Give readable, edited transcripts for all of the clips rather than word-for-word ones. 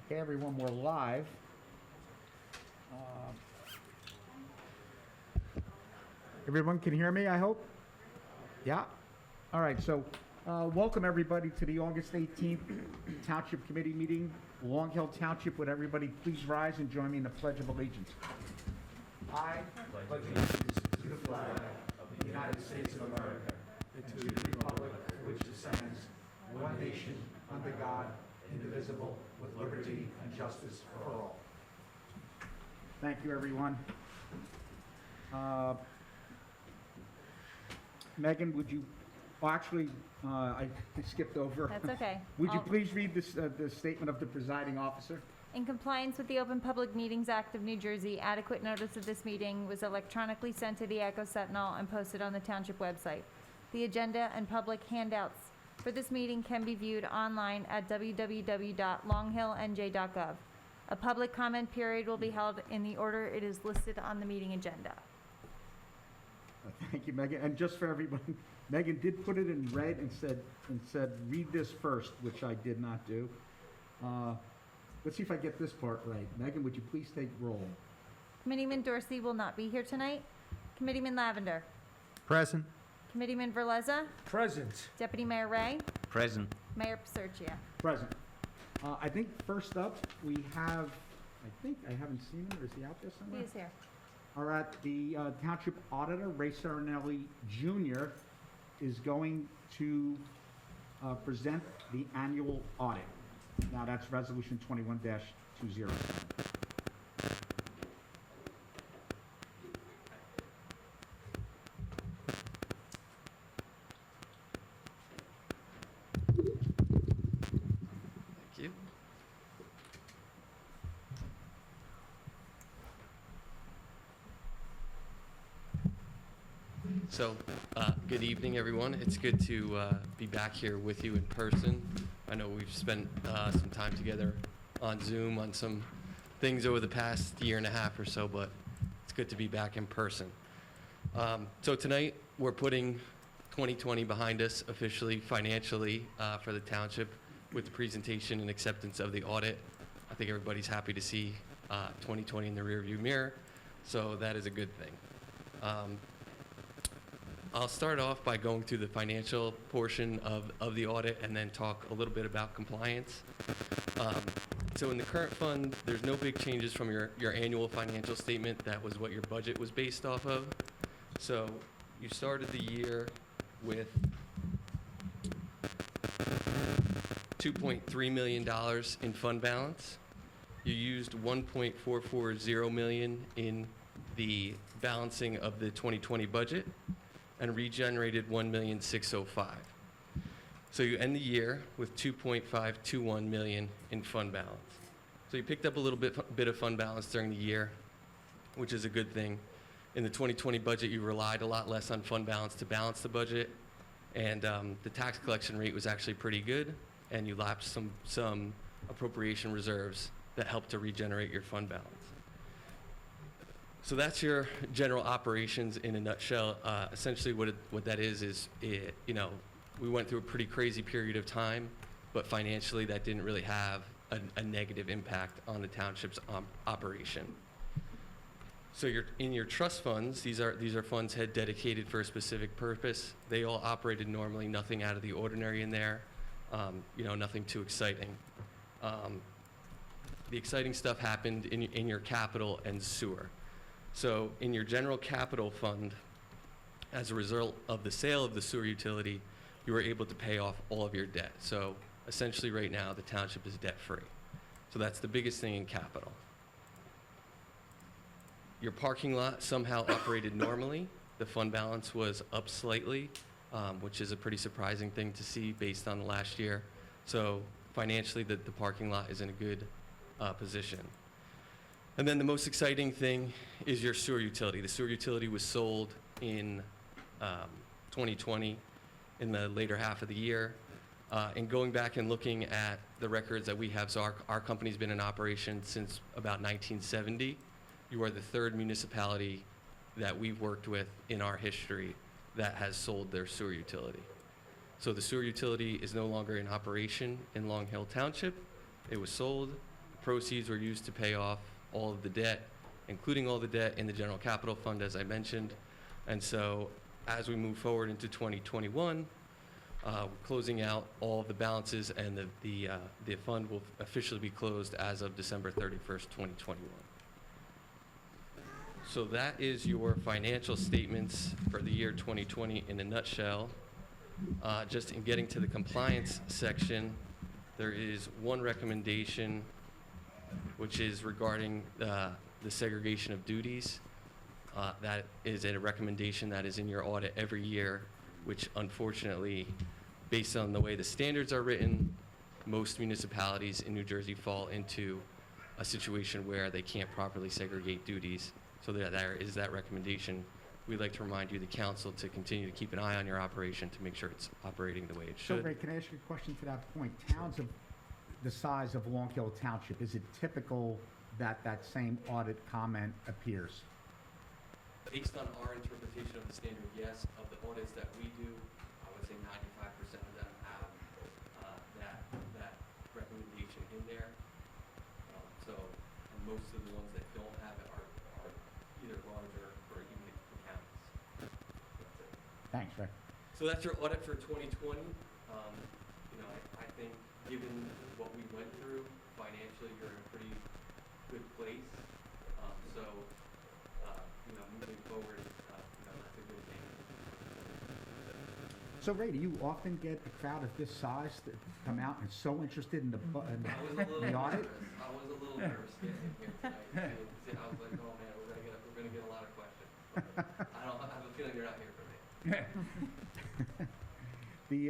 Okay, everyone, we're live. Everyone can hear me, I hope? Yeah? All right, so welcome everybody to the August 18th Township Committee meeting. Long Hill Township, would everybody please rise and join me in the Pledge of Allegiance? I pledge allegiance to the flag of the United States of America and to the republic for which it stands, one nation, under God, indivisible, with liberty and justice for all. Thank you, everyone. Megan, would you, I skipped over. That's okay. Would you please read this, the statement of the presiding officer? In compliance with the Open Public Meetings Act of New Jersey, adequate notice of this meeting was electronically sent to the Echo Sentinel and posted on the Township website. The agenda and public handouts for this meeting can be viewed online at www.longhillnj.gov. A public comment period will be held in the order it is listed on the meeting agenda. Thank you, Megan. And just for everyone, Megan did put it in red and said, read this first, which I did not do. Let's see if I get this part right. Megan, would you please take roll? Committeeman Dorsey will not be here tonight. Committeeman Lavender. Present. Committeeman Verleza. Present. Deputy Mayor Ray. Present. Mayor Paserchia. Present. I think first up, we have, I haven't seen him. Is he out there somewhere? He is here. All right, the Township Auditor, Ray Schleyer Jr., is going to present the annual audit. Now, that's Resolution 21-207. Thank you. So, good evening, everyone. It's good to be back here with you in person. I know we've spent some time together on Zoom on some things over the past year and a half or so, but it's good to be back in person. So tonight, we're putting 2020 behind us officially, financially, for the township with the presentation and acceptance of the audit. I think everybody's happy to see 2020 in the rearview mirror, so that is a good thing. I'll start off by going through the financial portion of the audit and then talk a little bit about compliance. So in the current fund, there's no big changes from your annual financial statement. That was what your budget was based off of. So you started the year with $2.3 million in fund balance. You used $1.440 million in the balancing of the 2020 budget and regenerated $1,605,000. So you end the year with $2.521 million in fund balance. So you picked up a little bit of fund balance during the year, which is a good thing. In the 2020 budget, you relied a lot less on fund balance to balance the budget, and the tax collection rate was actually pretty good, and you lapsed some appropriation reserves that helped to regenerate your fund balance. So that's your general operations in a nutshell. Essentially what that is we went through a pretty crazy period of time, but financially that didn't really have a negative impact on the township's operation. So in your trust funds, these are funds had dedicated for a specific purpose. They all operated normally, nothing out of the ordinary in there, nothing too exciting. The exciting stuff happened in your capital and sewer. So in your general capital fund, as a result of the sale of the sewer utility, you were able to pay off all of your debt. So essentially right now, the township is debt-free. So that's the biggest thing in capital. Your parking lot somehow operated normally. The fund balance was up slightly, which is a pretty surprising thing to see based on the last year. So financially, the parking lot is in a good position. And then the most exciting thing is your sewer utility. The sewer utility was sold in 2020 in the later half of the year. And going back and looking at the records that we have, so our company's been in operation since about 1970. You are the third municipality that we've worked with in our history that has sold their sewer utility. So the sewer utility is no longer in operation in Long Hill Township. It was sold. The Proceeds were used to pay off all of the debt, including all the debt in the general capital fund, as I mentioned. And so as we move forward into 2021, we're closing out all of the balances, and the fund will officially be closed as of December 31st, 2021. So that is your financial statements for the year 2020 in a nutshell. Just in getting to the compliance section, there is one recommendation, which is regarding the segregation of duties. That is a recommendation that is in your audit every year, which unfortunately, based on the way the standards are written, most municipalities in New Jersey fall into a situation where they can't properly segregate duties. So there is that recommendation. We'd like to remind you, the council, to continue to keep an eye on your operation to make sure it's operating the way it So should. Ray, can I ask you a question to that point? Towns of the size of Long Hill Township, is it typical that that same audit comment appears? Based on our interpretation of the standard, yes. Of the audits that we do, I would say 95% of them have that recommendation in there. And most of the ones that don't have it are either larger or even the counties. That's it. Thanks, Ray. So that's your audit for 2020. I think given what we went through financially, you're in a pretty good place. Moving forward, that's a good thing. So Ray, do you often get a crowd of this size that come out and so interested in the I was a little the audit? nervous. I was a little nervous getting here tonight. I was like, oh man, we're gonna get a lot of questions. But I have a feeling you're not here for me. The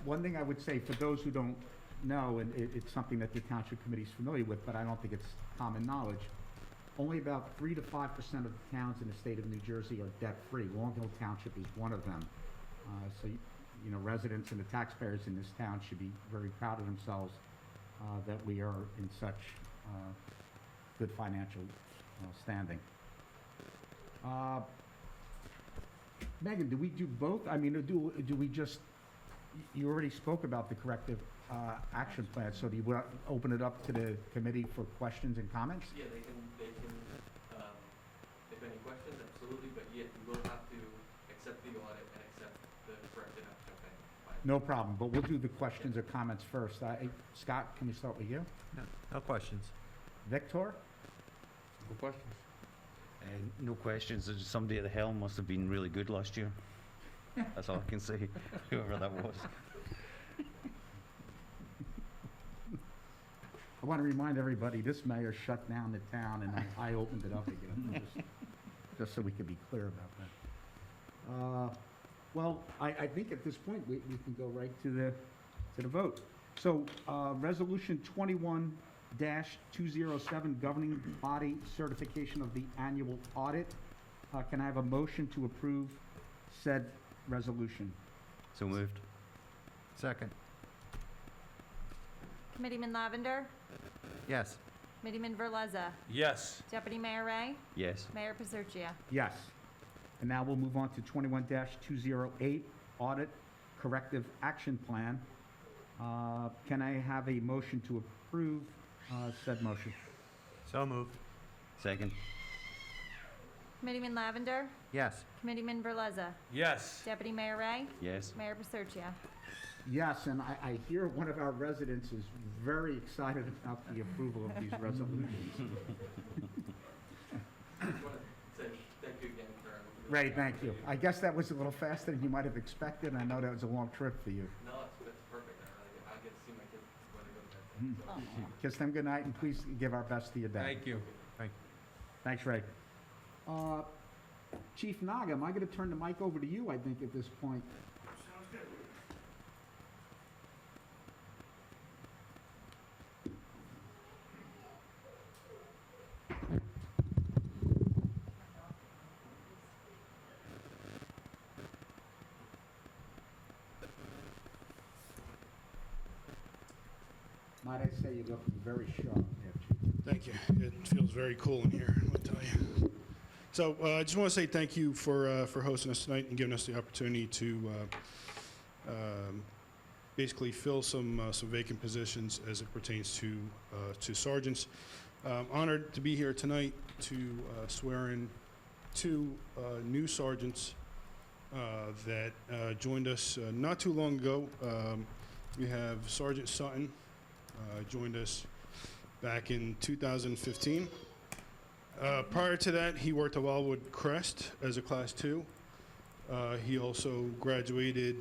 one thing I would say, for those who don't know, and it's something that the Township Committee is familiar with, but I don't think it's common knowledge, only about 3 to 5% of the towns in the state of New Jersey are debt-free. Long Hill Township is one of them. So, residents and the taxpayers in this town should be very proud of themselves that we are in such good financial standing. Megan, do we do both? I mean, do we just, you already spoke about the corrective action plan, so do you open it up to the committee for questions and comments? Yeah, they can, if any questions, absolutely, but yeah, you will have to accept the audit and accept the corrective action plan. No problem, but we'll do the questions or comments first. Scott, can we start with you? No questions. Victor? No questions. No questions. Somebody at the helm must have been really good last year. That's all I can say, whoever that was. I want to remind everybody, this mayor shut down the town and I opened it up again, just so we can be clear about that. Well, I think at this point, we can go right to the vote. So, Resolution 21-207, governing body certification of the annual audit. Can I have a motion to approve said resolution? So moved. Second. Committeeman Lavender, Yes. Committeeman Verleza, Yes. Deputy Mayor Ray, Yes. Mayor Paserchia. Yes. And now we'll move on to 21-208, audit corrective action plan. Can I have a motion to approve said motion? So moved. Second. Committeeman Lavender, Yes. Committeeman Verleza, Yes. Deputy Mayor Ray, Yes. Mayor Paserchia. Yes, and I hear one of our residents is very excited about the approval of these resolutions. I just want to say thank you again for. Ray, thank you. I guess that was a little faster than you might have expected, and I know that was a long trip for you. No, it's perfect. I get to see my kids before they go to bed. Kiss them goodnight, and please give our best to your dad. Thank you. Thank you. Thanks, Ray. Chief Naga, am I going to turn the mic over to you, I think, at this point? Might I say you're looking very sharp there, Chief. Thank you. It feels very cool in here, I'll tell you. So I just want to say thank you for hosting us tonight and giving us the opportunity to basically fill some vacant positions as it pertains to sergeants. Honored to be here tonight to swear in two new sergeants that joined us not too long ago. We have Sergeant Sutton, joined us back in 2015. Prior to that, he worked at Wildwood Crest as a Class 2. He also graduated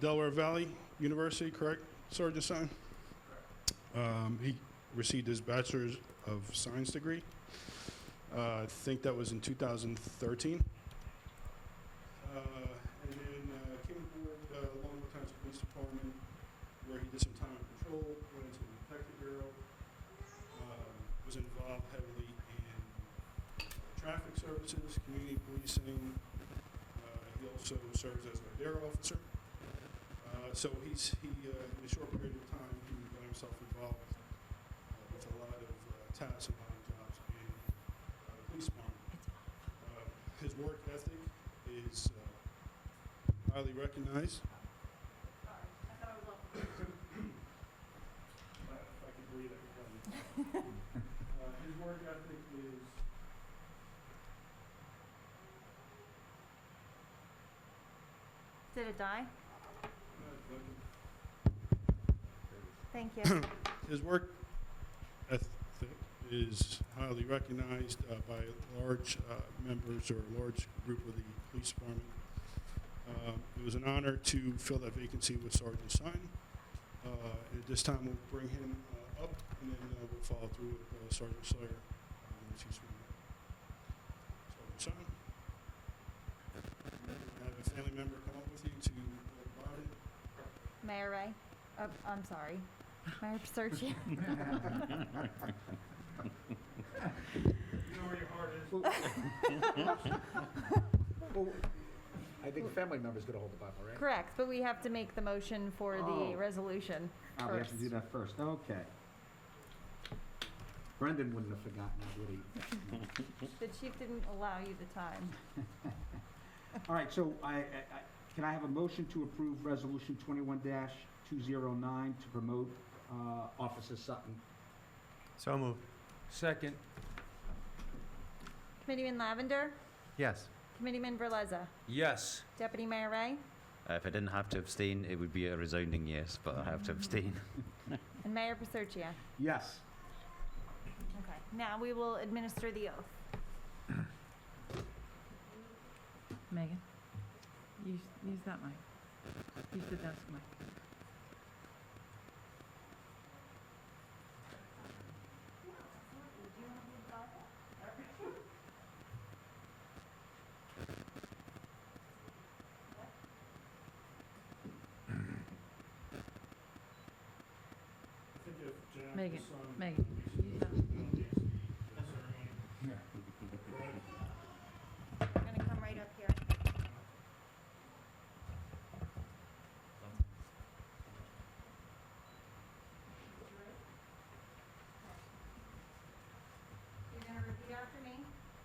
Delaware Valley University, correct, Sergeant Sutton? He received his Bachelor's of Science degree. I think that was in 2013. And then came aboard along with Township Police Department, where he did some time in patrol, went into the Detective Bureau, was involved heavily in traffic services, community policing. He also serves as a dare officer. So in a short period of time, he got himself involved with a lot of tasks and a lot of jobs in the police department. His work ethic is highly recognized. If I could breathe, I could tell you. His work ethic is Did it die? Thank you. his work ethic is highly recognized by large members or a large group of the police department. It was an honor to fill that vacancy with Sergeant Sutton. At this time, we'll bring him up, and then we'll follow through with Sergeant Schleyer once he's sworn in. Sergeant Sutton. Have a family member come up with you to provide it. Mayor Ray? I'm sorry. Mayor Paserchi. You know where your heart is. Well, I think family member's gonna hold the Bible, right? Correct, but we have to make the motion for the Oh. resolution We have first. to do that first, okay. Brendan wouldn't have forgotten that, would he? The chief didn't allow you the time. All right, so can I have a motion to approve Resolution 21-209 to promote Officer Sutton? So moved. Second. Committeeman Lavender? Yes. Committeeman Verleza? Yes. Deputy Mayor Ray? If I didn't have to abstain, it would be a resounding yes, but I have to abstain. And Mayor Paserchi? Yes. Okay, now we will administer the oath. Megan, use that mic. Use the desk mic. Megan, Megan, use that. I'm gonna come right up here. You're gonna repeat after me.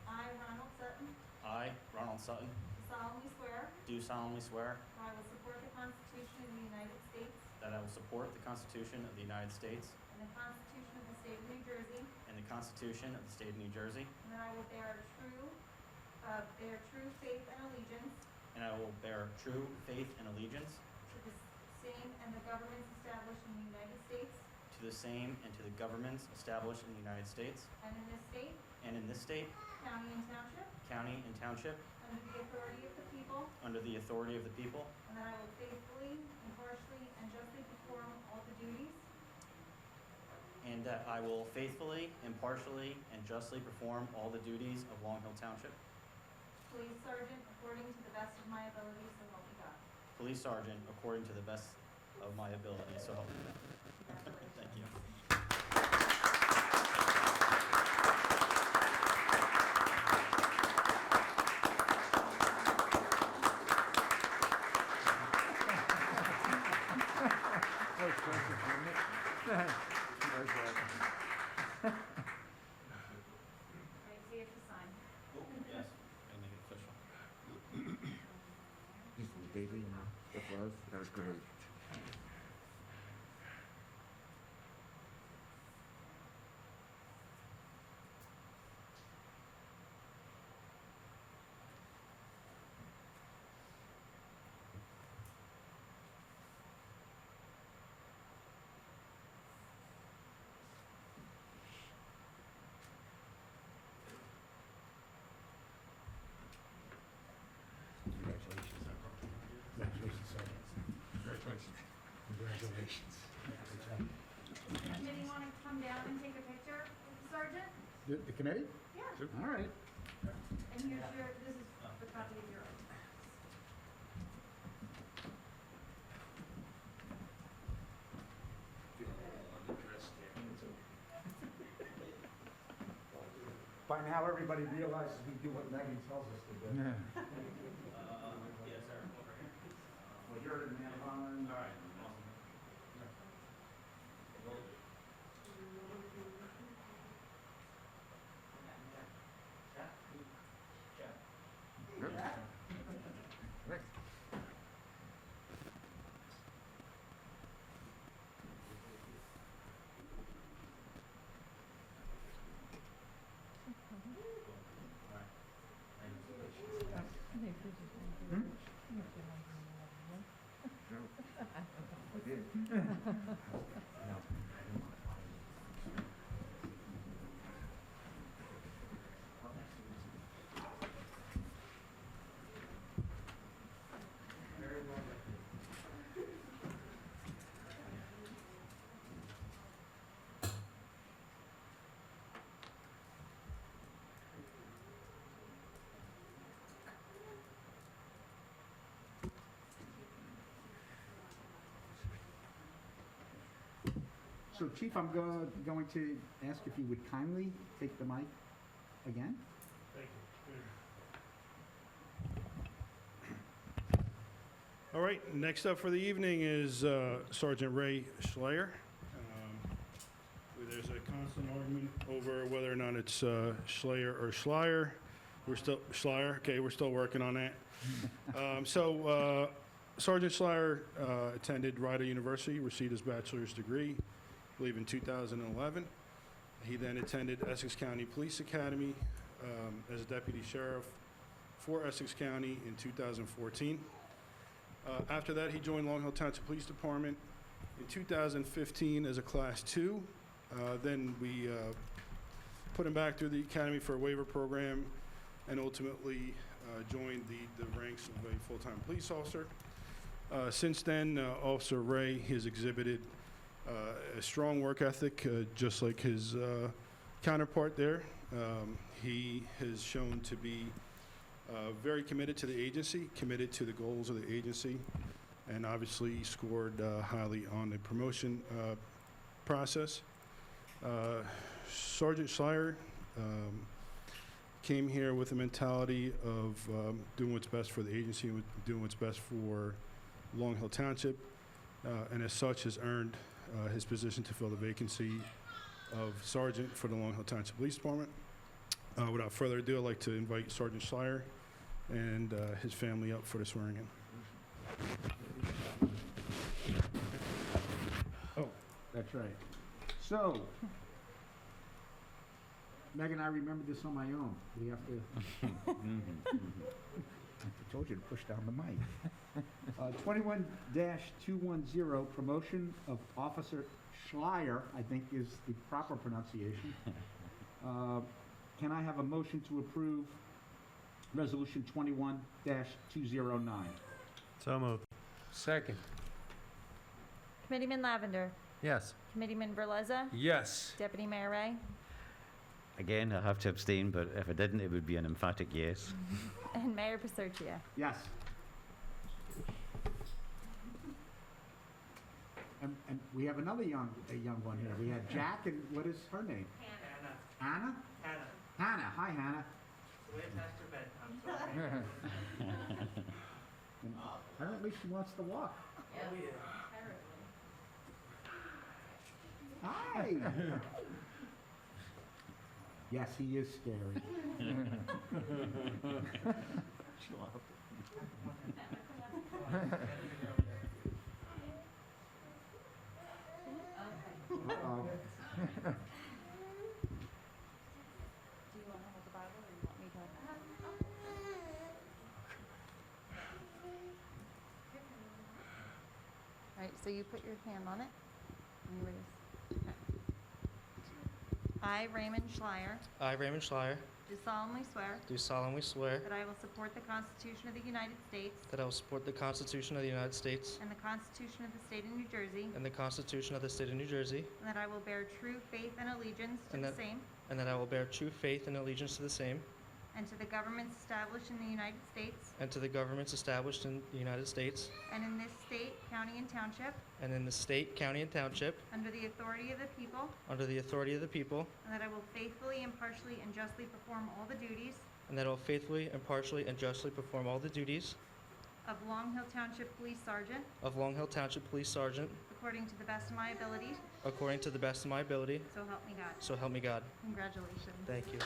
I, Ronald Sutton, I, Ronald Sutton, solemnly swear do solemnly swear I will support the Constitution of the United States that I will support the Constitution of the United States and the Constitution of the State of New Jersey, and the Constitution of the State of New Jersey, and that I will bear true faith and allegiance and I will bear true faith and allegiance to the same and the governments established in the United States to the same and to the governments established in the United States and in this state, and in this state, county, and township, county, and township, under the authority of the people, under the authority of the people, and that I will faithfully, impartially, and justly perform all the duties and that I will faithfully, impartially, and justly perform all the duties of Long Hill Township Police Sergeant according to the best of my ability, so help me God. Police Sergeant according to the best of my ability, so help me God. Thank you. Right, so you have to sign. Yes, I make it official. Baby, that was great. Congratulations. Committee want to come down and take a picture with the sergeant? The committee? Yeah. All right. And here's your, this is the copy of your oath. By now, everybody realizes we do what Megan tells us to do. Yes, sir. Well, you're the man of honor. All right. So Chief, I'm going to ask if you would kindly take the mic again. Thank you. All right, next up for the evening is Sergeant Ray Schleyer. There's a constant argument over whether or not it's Schleyer or Schleyer. We're still Schleyer. Okay, we're still working on that. Sergeant Schleyer attended Rider University, received his bachelor's degree, I believe in 2011. He then attended Essex County Police Academy as a deputy sheriff for Essex County in 2014. After that, he joined Long Hill Township Police Department in 2015 as a Class 2. Then we put him back through the academy for a waiver program and ultimately joined the ranks of a full-time police officer. Since then, Officer Ray has exhibited a strong work ethic, just like his counterpart there. He has shown to be very committed to the agency, committed to the goals of the agency, and obviously scored highly on the promotion process. Sergeant Schleyer came here with a mentality of doing what's best for the agency, and doing what's best for Long Hill Township, and as such has earned his position to fill the vacancy of Sergeant for the Long Hill Township Police Department. Without further ado, I'd like to invite Sergeant Schleyer and his family up for the swearing in. Oh, that's right. So, Megan, I remember this on my own. We have to, I told you to push down the mic. 21-210, promotion of Officer Schleyer, I think is the proper pronunciation. Can I have a motion to approve Resolution 21-209? So moved. Second. Committeeman Lavender, Yes. Committeeman Verleza, Yes. Deputy Mayor Ray, Again, I have to abstain, but if I didn't, it would be an emphatic yes. and Mayor Paserchia. Yes. And we have another young one here. We had Jack, and what is her name? Hannah. Anna? Hannah. Hannah. Hi, Hannah. Way past her bedtime, And apparently she wants to walk. Hi. Yes, he is scary. Uh-oh. Do you want to hold the Bible, or you want me to? All right, so you put your hand on it. And you raise. Okay. I, Raymond Schleyer, I, Raymond Schleyer, do do solemnly swear do solemnly swear that I will support the Constitution of the United States that I will support the Constitution of the United States and the Constitution of the State of New Jersey, and the Constitution of the State of New Jersey, and that I will bear true faith and allegiance to And the that- same and that I will bear true faith and allegiance to the same and to the governments established in the United States and to the governments established in the United States and in this state, county, and township, and in the state, county, and township, under the authority of the people, under the authority of the people, and that I will faithfully, impartially, and justly perform all the duties and that I will faithfully, impartially, and justly perform all the duties of Long Hill Township Police Sergeant of Long Hill Township Police Sergeant according to the best of my ability, according to the best of my ability, so help me God. so help me God. Congratulations. Thank you.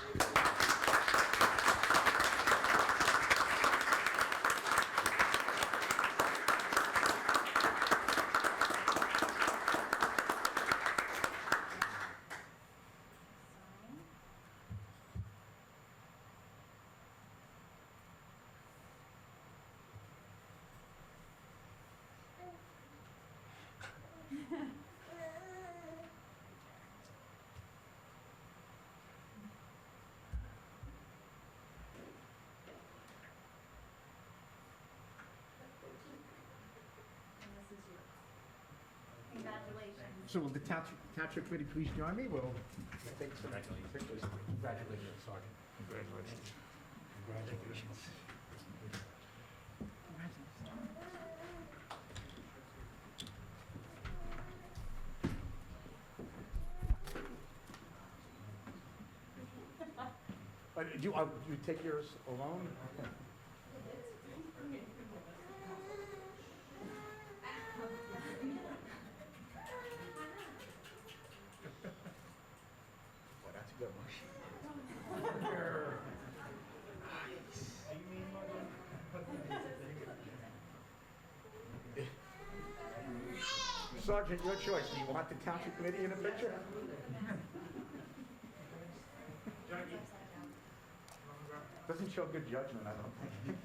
Congratulations. So will the Township Committee please join me? We'll take some pictures. Congratulations, Sergeant. Congratulations. Congratulations. Do you take yours alone? Well, that's a good one. Sergeant, your choice. Do you want the Township Committee in the picture? Doesn't show good judgment, I don't think.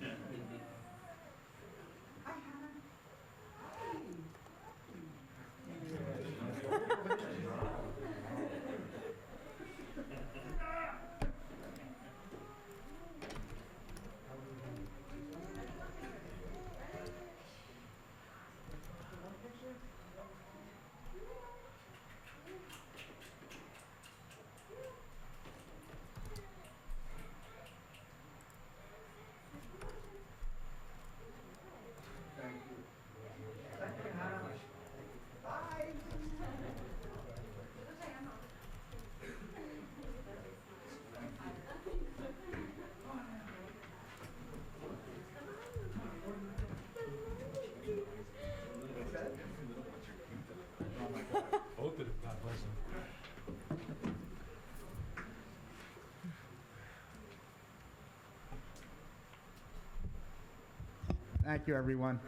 Thank you, everyone.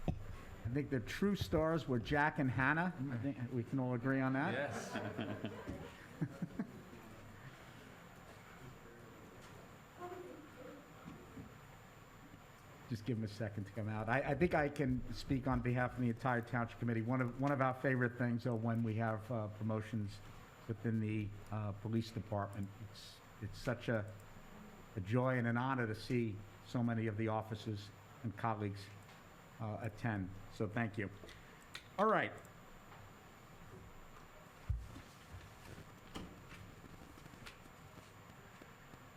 I think the true stars were Jack and Hannah. I think we can all agree on that. Yes. Just give them a second to come out. I think I can speak on behalf of the entire Township Committee. One of our favorite things are when we have promotions within the police department. It's such a joy and an honor to see so many of the officers and colleagues attend. So thank you. All right.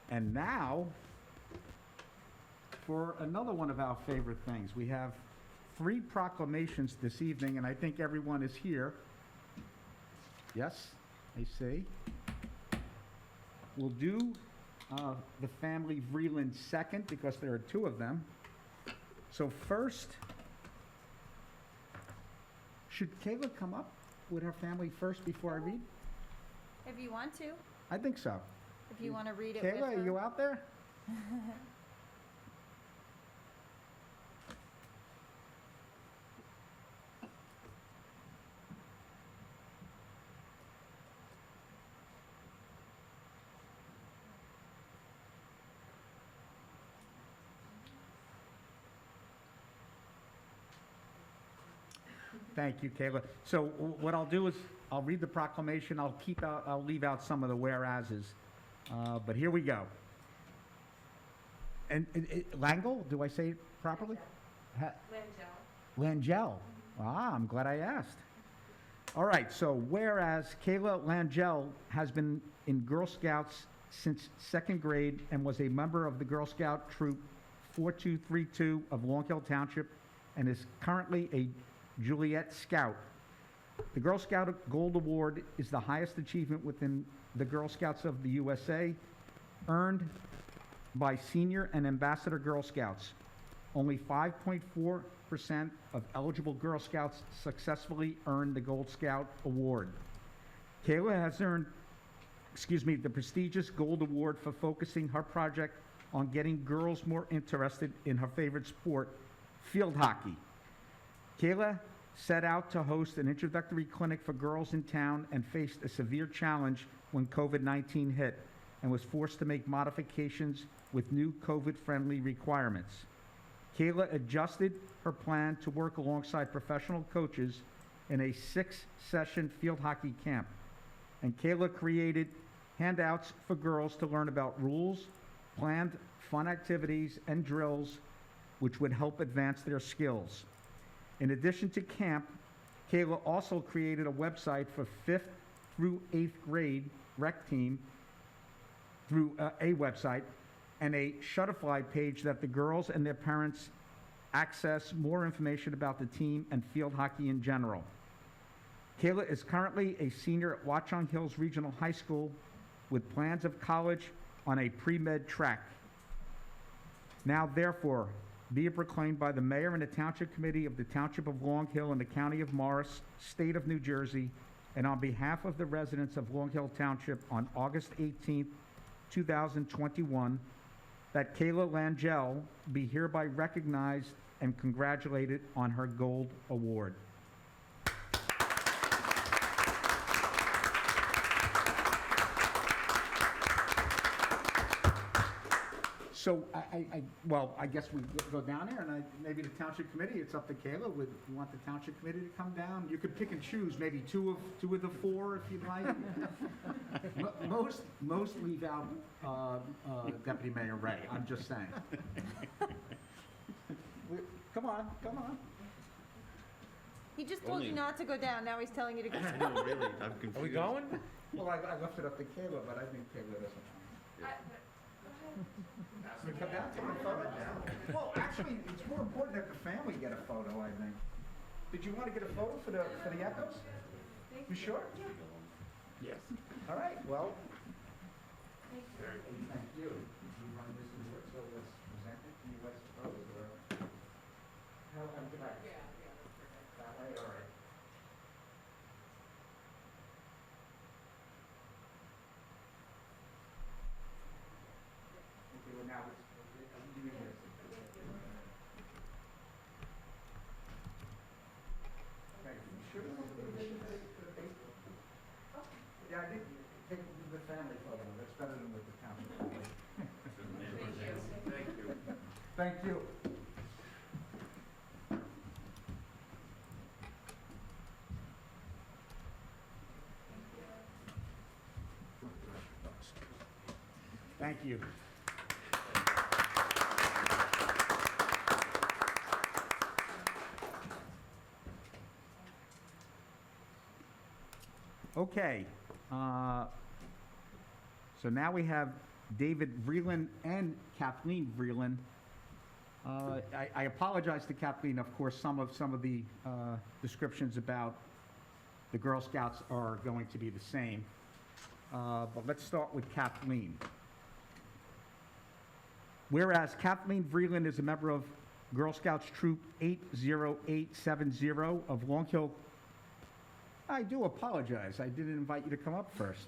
And now, for another one of our favorite things, we have 3 proclamations this evening, and I think everyone is here. Yes, I see. We'll do the family Vreeland second, because there are 2 of them. So first, should Kayla come up with her family first before I read? If you want to, I think so. if you want to read it with Kayla, her. are you out there? Thank you, Kayla. So what I'll do is, I'll read the proclamation, I'll leave out some of the whereases. But here we go. And Langle, do I say it properly? Langell. Ah, I'm glad I asked. All right, so whereas Kayla Langell has been in Girl Scouts since second grade and was a member of the Girl Scout Troop 4232 of Long Hill Township and is currently a Juliet Scout. The Girl Scout Gold Award is the highest achievement within the Girl Scouts of the USA, earned by senior and ambassador Girl Scouts. Only 5.4% of eligible Girl Scouts successfully earned the Gold Scout Award. Kayla has earned, the prestigious Gold Award for focusing her project on getting girls more interested in her favorite sport, field hockey. Kayla set out to host an introductory clinic for girls in town and faced a severe challenge when COVID-19 hit and was forced to make modifications with new COVID-friendly requirements. Kayla adjusted her plan to work alongside professional coaches in a 6-session field hockey camp. And Kayla created handouts for girls to learn about rules, planned fun activities, and drills which would help advance their skills. In addition to camp, Kayla also created a website for 5th through 8th grade rec team through a website and a Shutterfly page that the girls and their parents access more information about the team and field hockey in general. Kayla is currently a senior at Watchung Hills Regional High School with plans of college on a pre-med track. Now, therefore, be it proclaimed by the mayor and the Township Committee of the Township of Long Hill and the County of Morris, State of New Jersey, and on behalf of the residents of Long Hill Township on August 18th, 2021, that Kayla Langell be hereby recognized and congratulated on her Gold Award. So I guess we go down there, and maybe the Township Committee, it's up to Kayla, would you want the Township Committee to come down? You could pick and choose, maybe two of the four, if you'd like. Most leave out Deputy Mayor Ray, I'm just saying. Come on. He just told you not to go down, now he's telling you to go down. No, really, I'm confused. Are we going? Well, I left it up to Kayla, but I think Kayla doesn't. We come down, take a photo? Well, actually, it's more important that the family get a photo, I think. Did you want to get a photo for the echoes? You sure? Yes. All right, well. Thank you. You run this in work, so let's present it to you as photos, or how, good night. That way, all right. Okay, well, now I'm doing this. Thank you. Sure. Yeah, I did take the family photo. That's better than with the township. Thank you. Thank you. Thank you. Okay, so now we have David Vreeland and Kathleen Vreeland. I apologize to Kathleen, of course, some of the descriptions about the Girl Scouts are going to be the same. But let's start with Kathleen. Whereas Kathleen Vreeland is a member of Girl Scouts Troop 80870 of Long Hill. I do apologize. I didn't invite you to come up first.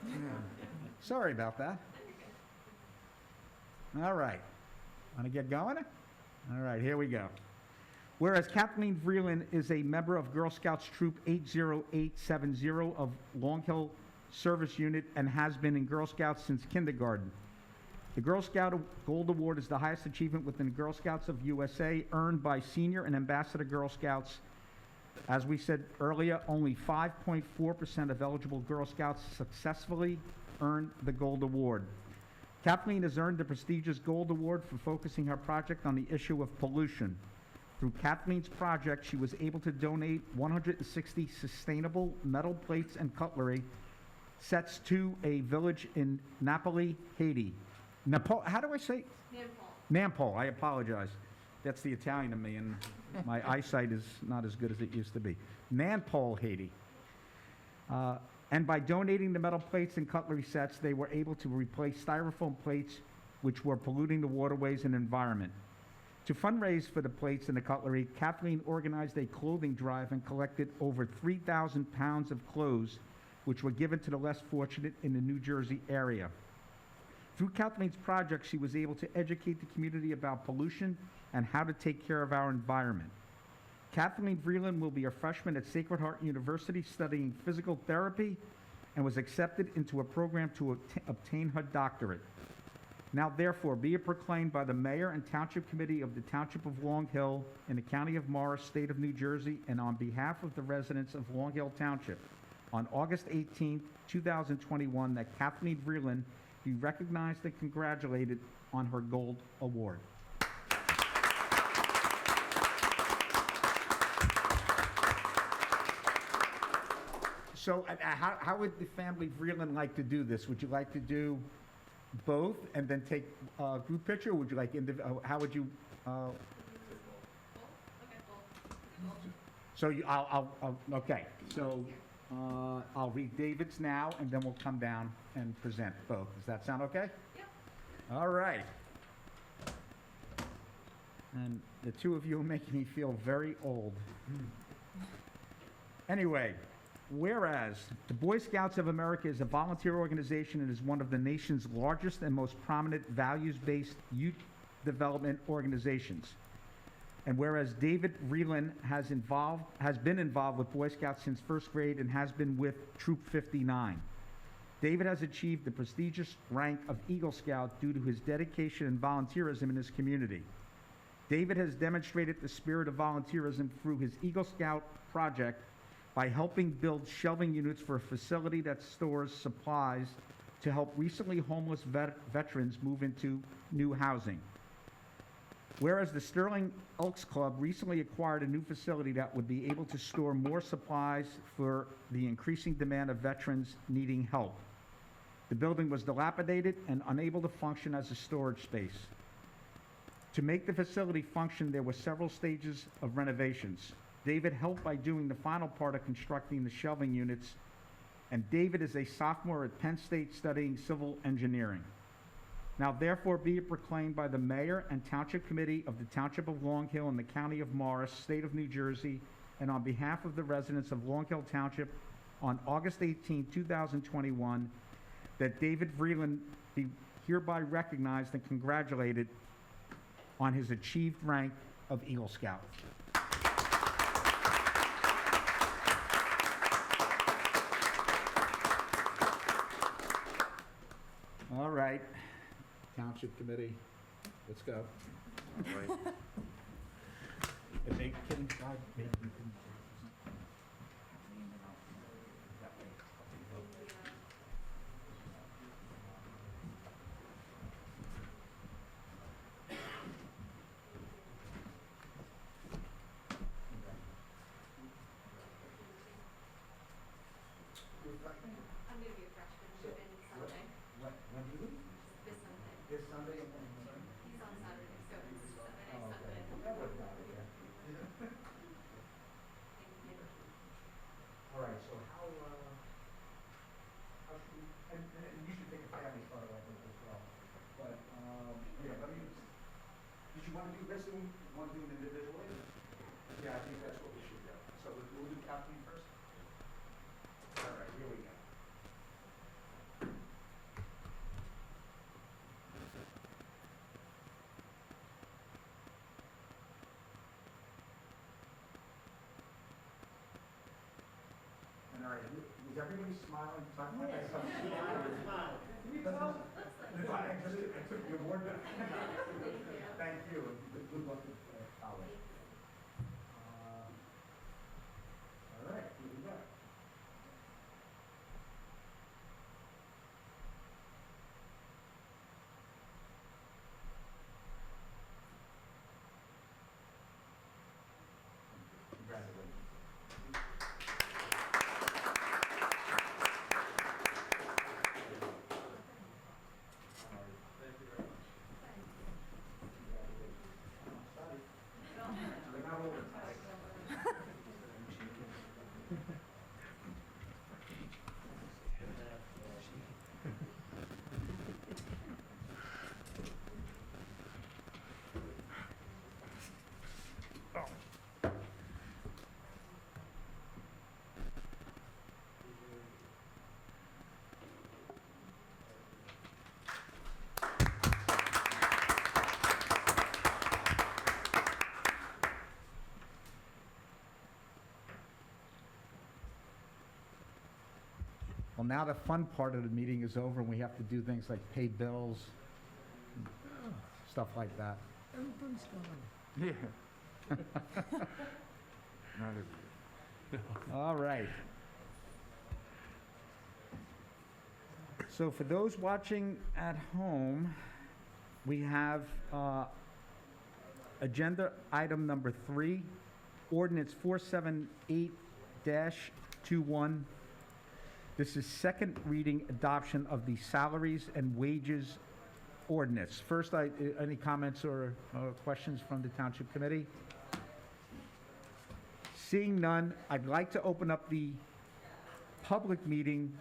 Yeah. Sorry about that. All right. Want to get going? All right, here we go. Whereas Kathleen Vreeland is a member of Girl Scouts Troop 80870 of Long Hill Service Unit and has been in Girl Scouts since kindergarten. The Girl Scout Gold Award is the highest achievement within Girl Scouts of USA, earned by senior and ambassador Girl Scouts. As we said earlier, only 5.4% of eligible Girl Scouts successfully earned the Gold Award. Kathleen has earned the prestigious Gold Award for focusing her project on the issue of pollution. Through Kathleen's project, she was able to donate 160 sustainable metal plates and cutlery sets to a village in Napoli, Haiti. How do I say? Nampole, I apologize. That's the Italian in me, and my eyesight is not as good as it used to be. Nampole, Haiti. And by donating the metal plates and cutlery sets, they were able to replace styrofoam plates, which were polluting the waterways and environment. To fundraise for the plates and the cutlery, Kathleen organized a clothing drive and collected over 3,000 pounds of clothes, which were given to the less fortunate in the New Jersey area. Through Kathleen's project, she was able to educate the community about pollution and how to take care of our environment. Kathleen Vreeland will be a freshman at Sacred Heart University studying physical therapy and was accepted into a program to obtain her doctorate. Now therefore be it proclaimed by the Mayor and Township Committee of the Township of Long Hill in the County of Morris, State of New Jersey, and on behalf of the residents of Long Hill Township, on August 18, 2021, that Kathleen Vreeland be recognized and congratulated on her Gold Award. So how would the family Vreeland like to do this? Would you like to do both and then take a group picture? Or would you like, how would you? So okay. So I'll read David's now, and then we'll come down and present both. Does that sound okay? Yep. All right. And the two of you are making me feel very old. Anyway, whereas the Boy Scouts of America is a volunteer organization and is one of the nation's largest and most prominent values-based youth development organizations. And whereas David Vreeland has been involved with Boy Scouts since first grade and has been with Troop 59. David has achieved the prestigious rank of Eagle Scout due to his dedication and volunteerism in his community. David has demonstrated the spirit of volunteerism through his Eagle Scout project by helping build shelving units for a facility that stores supplies to help recently homeless veterans move into new housing. Whereas the Sterling Elks Club recently acquired a new facility that would be able to store more supplies for the increasing demand of veterans needing help. The building was dilapidated and unable to function as a storage space. To make the facility function, there were several stages of renovations. David helped by doing the final part of constructing the shelving units, and David is a sophomore at Penn State studying civil engineering. Now therefore be it proclaimed by the Mayor and Township Committee of the Township of Long Hill in the County of Morris, State of New Jersey, and on behalf of the residents of Long Hill Township on August 18, 2021, that David Vreeland be hereby recognized and congratulated on his achieved rank of Eagle Scout. All right, Township Committee, let's go. And they can, maybe we can. I'm going to be a freshman shipping Sunday. When do you leave? This Sunday. This Sunday and then He's on Saturday, so it's Sunday, Oh, okay. Sunday. That worked out, yeah. All right, so how should we, and you should take a family photo of it as well. But, yeah, let me, did you want to do this and want to do it individually? Yeah, I think that's what we should do. So we'll do Kathleen first? All right, here we go. And all right, was everybody smiling, talking about that stuff? I took your word back. Thank you, and good luck with college. now the fun part of the meeting is over and we have to do things like pay bills, stuff like that. Everybody's gone. Yeah. Not every All right. So for those watching at home, we have agenda item number 3, Ordinance 478-21. This is second reading adoption of the Salaries and Wages Ordinance. First, any comments or questions from the Township Committee? Seeing none, I'd like to open up the public meeting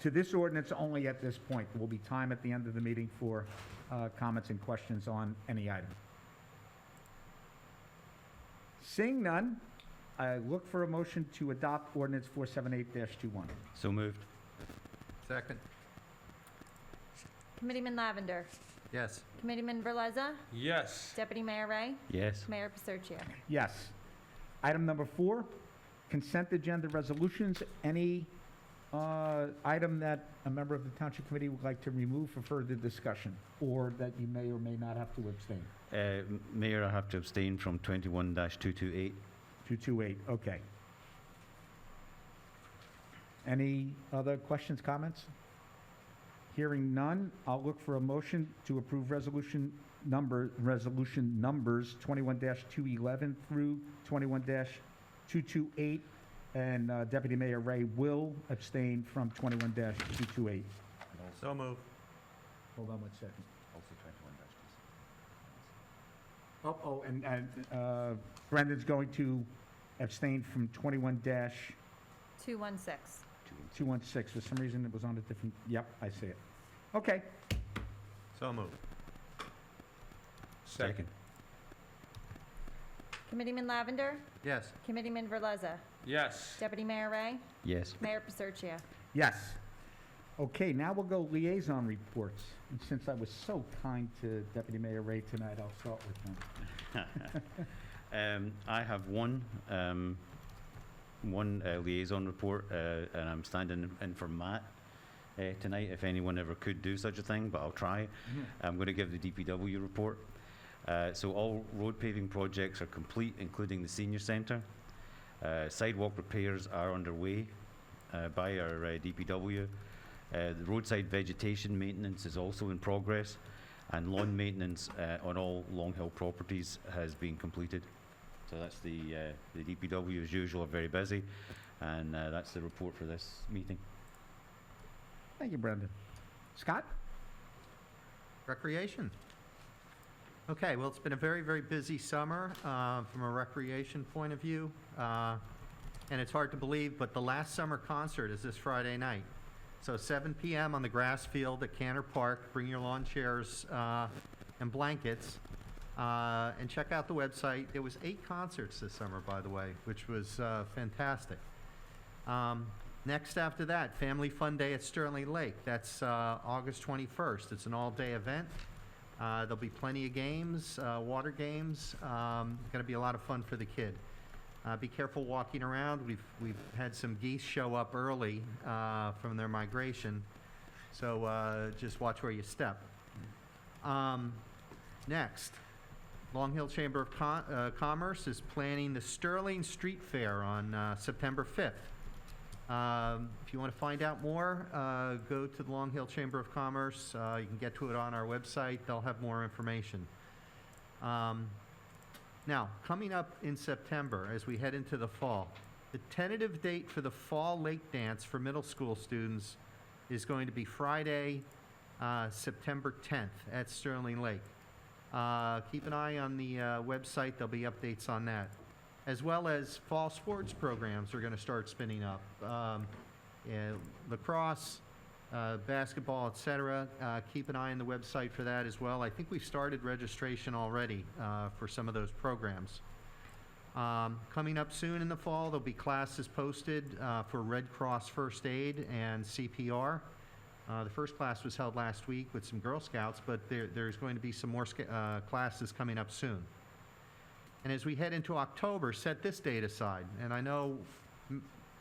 to this ordinance only at this point. There will be time at the end of the meeting for comments and questions on any item. Seeing none, I look for a motion to adopt ordinance 478-21. So moved. Second. Committeeman Lavender. Yes. Committeeman Verleza. Yes. Deputy Mayor Ray. Yes. Mayor Paserchio. Yes. Item number 4, consent agenda resolutions. Any item that a member of the Township Committee would like to remove for further discussion, or that you may or may not have to abstain? Mayor, I have to abstain from 21-228. 228, okay. Any other questions, comments? Hearing none, I'll look for a motion to approve resolution numbers 21-211 through 21-228, and Deputy Mayor Ray will abstain from 21-228. So move. Hold on one second. Also And Brendan's going to abstain from 21-216. 216. For some reason, it was on a different, yep, I see it. Okay. So move. Second. Committeeman Lavender. Yes. Committeeman Verleza. Yes. Deputy Mayor Ray. Yes. Mayor Paserchio. Yes. Okay, now we'll go liaison reports. And since I was so kind to Deputy Mayor Ray tonight, I'll start with him. I have one liaison report, and I'm standing in for Matt tonight, if anyone ever could do such a thing, but I'll try. I'm going to give the Dpw report. So all road paving projects are complete, including the senior centre. Sidewalk repairs are underway by our DPW. The roadside vegetation maintenance is also in progress, and lawn maintenance on all Long Hill properties has been completed. So that's the DPW, as usual, are very busy, and that's the report for this meeting. Thank you, Brendan. Scott? Recreation. Okay, well, it's been a very, very busy summer from a recreation point of view. And it's hard to believe, but the last summer concert is this Friday night. So 7 p.m. on the grass field at Cantor Park. Bring your lawn chairs and blankets. And check out the website. There was 8 concerts this summer, by the way, which was fantastic. Next after that, Family Fun Day at Sterling Lake. That's August 21st. It's an all-day event. There'll be plenty of games, water games. Going to be a lot of fun for the kid. Be careful walking around. We've had some geese show up early from their migration, so just watch where you step. Next, Long Hill Chamber of Commerce is planning the Sterling Street Fair on September 5th. If you want to find out more, go to the Long Hill Chamber of Commerce. You can get to it on our website. They'll have more information. Now, coming up in September, as we head into the fall, the tentative date for the Fall Lake Dance for middle school students is going to be Friday, September 10th at Sterling Lake. Keep an eye on the website. There'll be updates on that. As well as fall sports programs are going to start spinning up. Lacrosse, basketball, etc. Keep an eye on the website for that as well. I think we've started registration already for some of those programs. Coming up soon in the fall, there'll be classes posted for Red Cross First Aid and CPR. The first class was held last week with some Girl Scouts, but there's going to be some more classes coming up soon. And as we head into October, set this date aside. And I know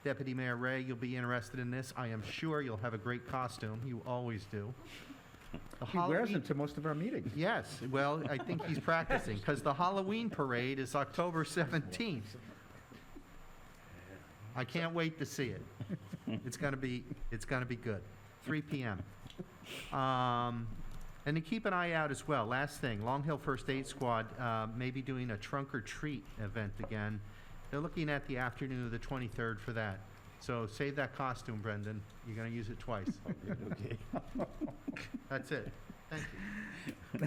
Deputy Mayor Ray, you'll be interested in this. I am sure you'll have a great costume. You always do. The He wears Halloween- them to most of our meetings. Yes, well, I think he's practicing, because the Halloween parade is October 17th. I can't wait to see it. It's gonna be good. 3 p.m. And to keep an eye out as well, last thing, Long Hill First Aid Squad may be doing a trunk or treat event again. They're looking at the afternoon of the 23rd for that. So save that costume, Brendan. You're gonna use it twice. Okay. That's it. Thank you.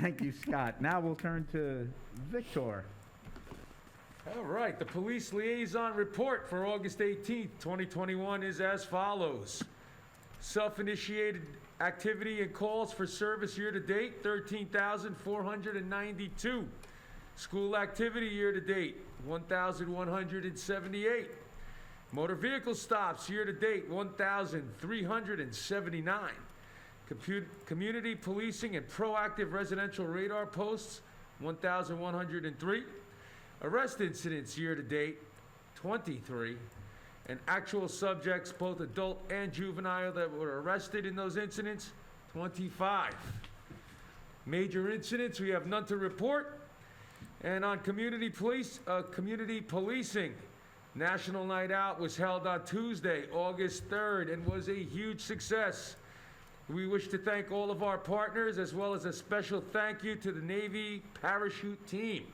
Thank you, Scott. Now we'll turn to Victor. All right, the Police Liaison Report for August 18th, 2021 is as follows. Self-initiated activity and calls for service year-to-date, 13,492. School activity year-to-date, 1,178. Motor vehicle stops year-to-date, 1,379. Community policing and proactive residential radar posts, 1,103. Arrest incidents year-to-date, 23. And actual subjects, both adult and juvenile, that were arrested in those incidents, 25. Major incidents, we have none to report. And on community policing, National Night Out was held on Tuesday, August 3rd, and was a huge success. We wish to thank all of our partners, as well as a special thank you to the Navy parachute team.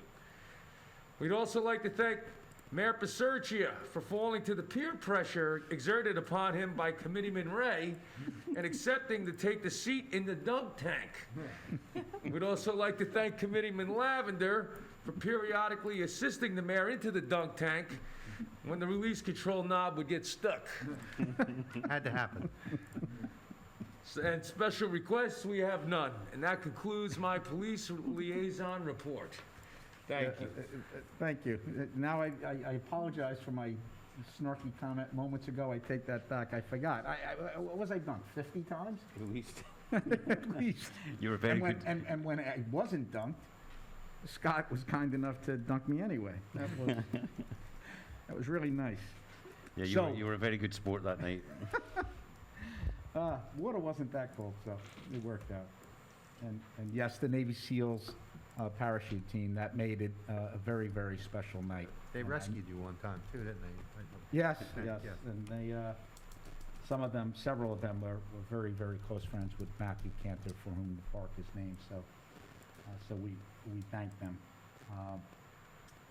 We'd also like to thank Mayor Pasurcia for falling to the peer pressure exerted upon him by Committeeman Ray and accepting to take the seat in the dunk tank. We'd also like to thank Committeeman Lavender for periodically assisting the mayor into the dunk tank when the release control knob would get stuck. Had to happen. And special requests, we have none. And that concludes my police liaison report. Thank you. Thank you. Now I apologize for my snarky comment moments ago. I take that back. I forgot. What was I dunked? 50 times? At least. At least. You were very good. And when I wasn't dunked, Scott was kind enough to dunk me anyway. That was really nice. Yeah, So- you were a very good sport that night. Water wasn't that cold, so it worked out. And yes, the Navy SEALs parachute team, that made it a very, very special night. They And- rescued you one time, too, didn't they? Yes, Yeah. yes, and they, several of them were very, very close friends with Matthew Cantor, for whom the park is named, so we thank them.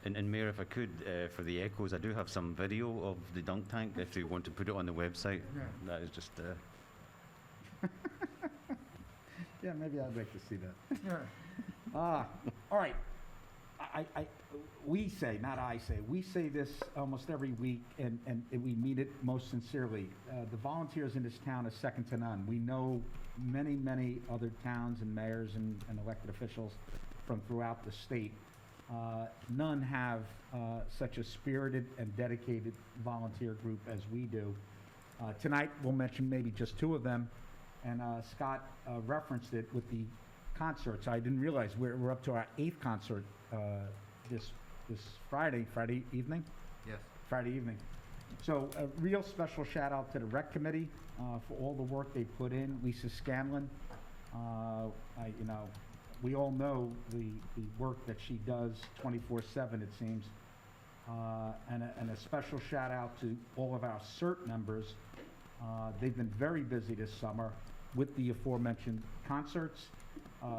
And Mayor, if I could, for the echoes, I do have some video of the dunk tank, if you want to put it on the website. Yeah. That is just, Yeah, maybe I'd like to see that. All right. We say, not I say, we say this almost every week, and we mean it most sincerely. The volunteers in this town are second to none. We know many, many other towns and mayors and elected officials from throughout the state. None have such a spirited and dedicated volunteer group as we do. Tonight, we'll mention maybe just two of them, and Scott referenced it with the concerts. I didn't realize we're up to our 8th concert this Friday evening. Yes. Friday evening. So a real special shout out to the rec committee for all the work they put in. Lisa Scanlon, we all know the work that she does 24/7, it seems. And a special shout out to all of our CERT members. They've been very busy this summer with the aforementioned concerts,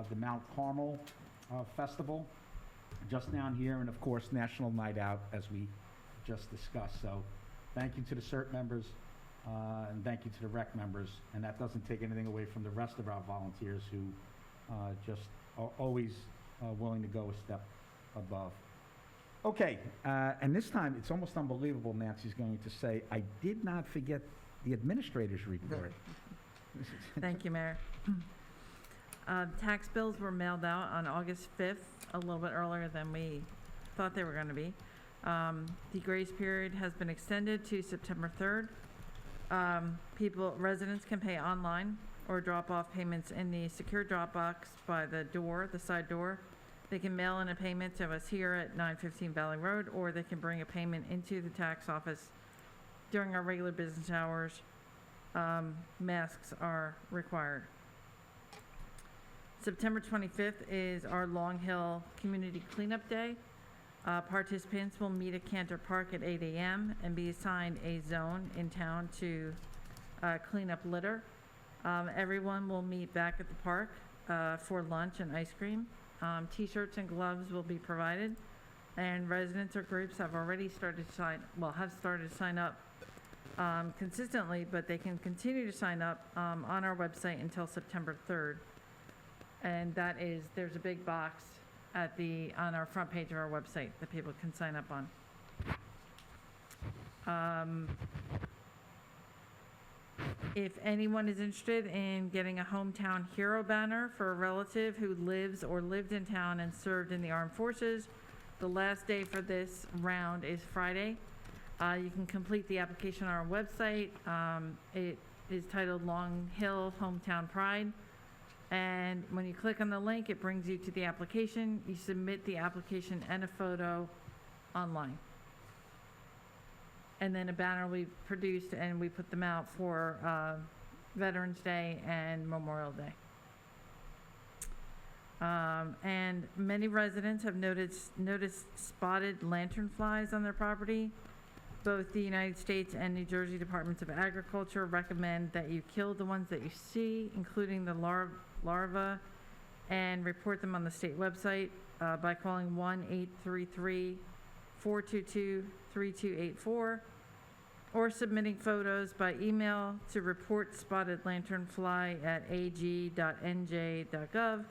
the Mount Carmel Festival just down here, and of course, National Night Out, as we just discussed. So thank you to the CERT members, and thank you to the rec members. And that doesn't take anything away from the rest of our volunteers who just are always willing to go a step above. Okay, and this time, it's almost unbelievable, Nancy's going to say, I did not forget the administrator's report. Thank you, Mayor. Tax bills were mailed out on August 5th, a little bit earlier than we thought they were going to be. The grace period has been extended to September 3rd. Residents can pay online or drop off payments in the secure drop box by the side door. They can mail in a payment to us here at 915 Valley Road, or they can bring a payment into the tax office during our regular business hours, masks are required. September 25th is our Long Hill Community Cleanup Day. Participants will meet at Cantor Park at 8 a.m. and be assigned a zone in town to clean up litter. Everyone will meet back at the park for lunch and ice cream. T-shirts and gloves will be provided, and residents or groups have already started to sign up consistently, but they can continue to sign up on our website until September 3rd. And that is, there's a big box on our front page of our website that people can sign up on. If anyone is interested in getting a hometown hero banner for a relative who lives or lived in town and served in the armed forces, the last day for this round is Friday. You can complete the application on our website. It is titled Long Hill Hometown Pride. And when you click on the link, it brings you to the application. You submit the application and a photo online. And then a banner we produced and we put them out for Veterans Day and Memorial Day. And many residents have noticed spotted lanternflies on their property. Both the United States and New Jersey Departments of Agriculture recommend that you kill the ones that you see, including the larvae, and report them on the state website by calling 1-833-422-3284 or submitting photos by email to reportspotted-lanternfly@ag.nj.gov.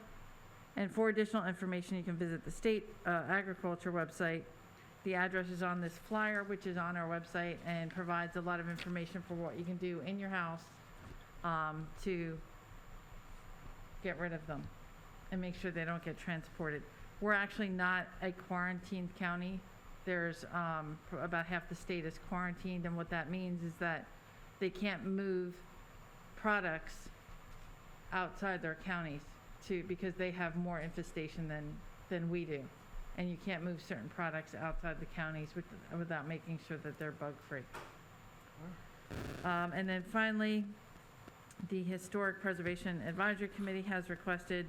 And for additional information, you can visit the state agriculture website. The address is on this flyer, which is on our website, and provides a lot of information for what you can do in your house to get rid of them and make sure they don't get transported. We're actually not a quarantined county. There's about half the state is quarantined, and what that means is that they can't move products outside their counties because they have more infestation than we do. And you can't move certain products outside the counties without making sure that they're bug-free. And then finally, the Historic Preservation Advisory Committee has requested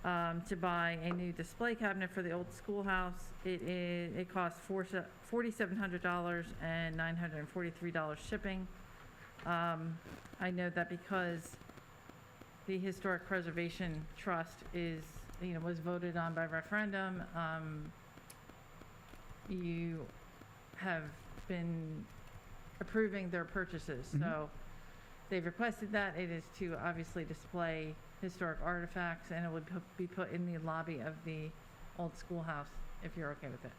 to buy a new display cabinet for the old schoolhouse. It costs $4,700 and $943 shipping. I know that because the Historic Preservation Trust was voted on by referendum, you have been approving their purchases. So they've requested that. It is to obviously display historic artifacts, and it would be put in the lobby of the old schoolhouse, if you're okay with it.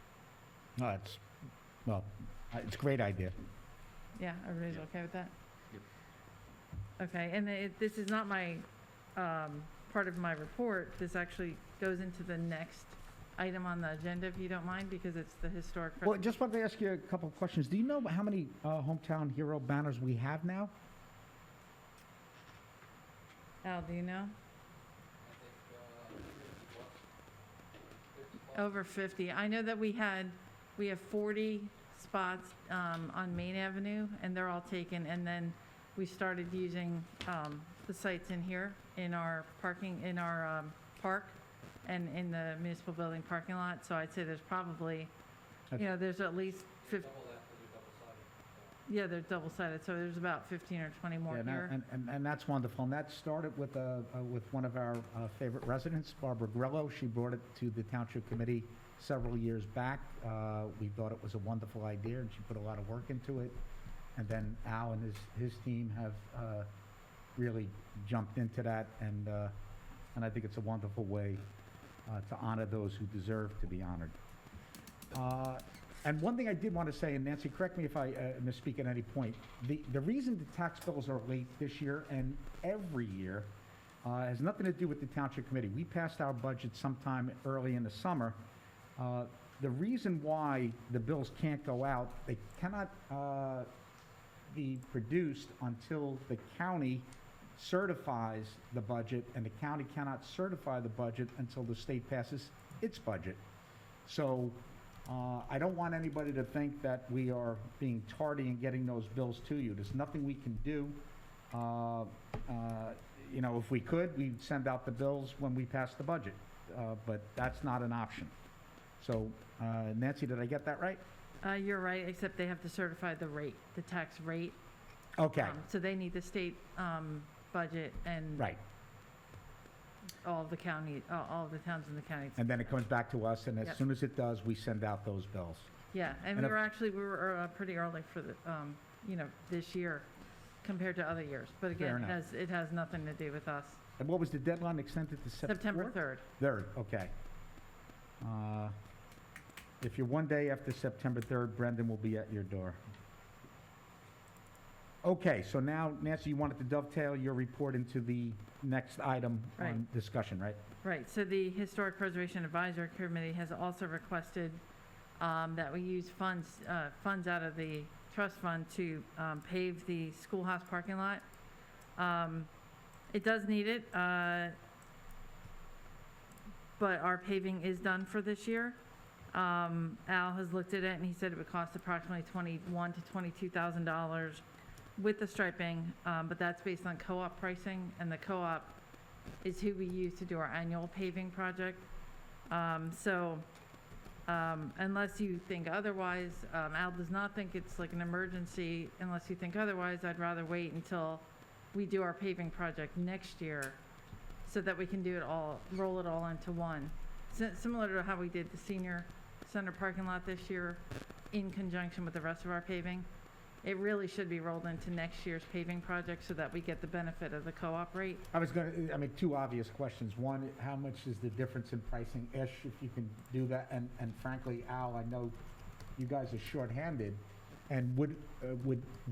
No, it's a great idea. Yeah, everybody's okay with that? Yep. Okay, and this is not my, part of my report. This actually goes into the next item on the agenda, if you don't mind, because it's the historic. Well, just wanted to ask you a couple of questions. Do you know how many hometown hero banners we have now? Al, do you know? Over 50. I know that we have 40 spots on Main Avenue, and they're all taken. And then we started using the sites in here in our parking, in our park, and in the municipal building parking lot. So I'd say there's probably, there's at least 50. Yeah, they're double-sided, so there's about 15 or 20 more here. And that's wonderful. And that started with one of our favorite residents, Barbara Grillo. She brought it to the Township Committee several years back. We thought it was a wonderful idea, and she put a lot of work into it. And then Al and his team have really jumped into that, and I think it's a wonderful way to honor those who deserve to be honored. And one thing I did want to say, and Nancy, correct me if I misspeak at any point, the reason the tax bills are late this year and every year has nothing to do with the Township Committee. We passed our budget sometime early in the summer. The reason why the bills can't go out, they cannot be produced until the county certifies the budget, and the county cannot certify the budget until the state passes its budget. So I don't want anybody to think that we are being tardy in getting those bills to you. There's nothing we can do. You know, if we could, we'd send out the bills when we pass the budget, but that's not an option. So, Nancy, did I get that right? You're right, except they have to certify the rate, the tax rate. Okay, So they need the state budget and right. all of the county, all of the towns in the county. And then it comes back to us, and as Yep. soon as it does, we send out those bills. Yeah, and And we if- were actually, pretty early for the, this year compared to other years. But Fair again, enough. it has nothing to do with us. And what was the deadline extended to September? September 3rd. 3rd, okay. If you're one day after September 3rd, Brendan will be at your door. Okay, so now, Nancy, you wanted to dovetail your report into the next item on Right. discussion, right? Right, so the Historic Preservation Advisory Committee has also requested that we use funds out of the trust fund to pave the schoolhouse parking lot. It does need it, but our paving is done for this year. Al has looked at it, and he said it would cost approximately $21,000 to $22,000 with the striping, but that's based on co-op pricing, and the co-op is who we use to do our annual paving project. Unless you think otherwise, Al does not think it's like an emergency. Unless you think otherwise, I'd rather wait until we do our paving project next year so that we can do it all, roll it all into one. Similar to how we did the senior center parking lot this year in conjunction with the rest of our paving. It really should be rolled into next year's paving project so that we get the benefit of the co-op rate. I mean, two obvious questions. One, how much is the difference in pricing? Ish, if you can do that. And frankly, Al, I know you guys are shorthanded. And would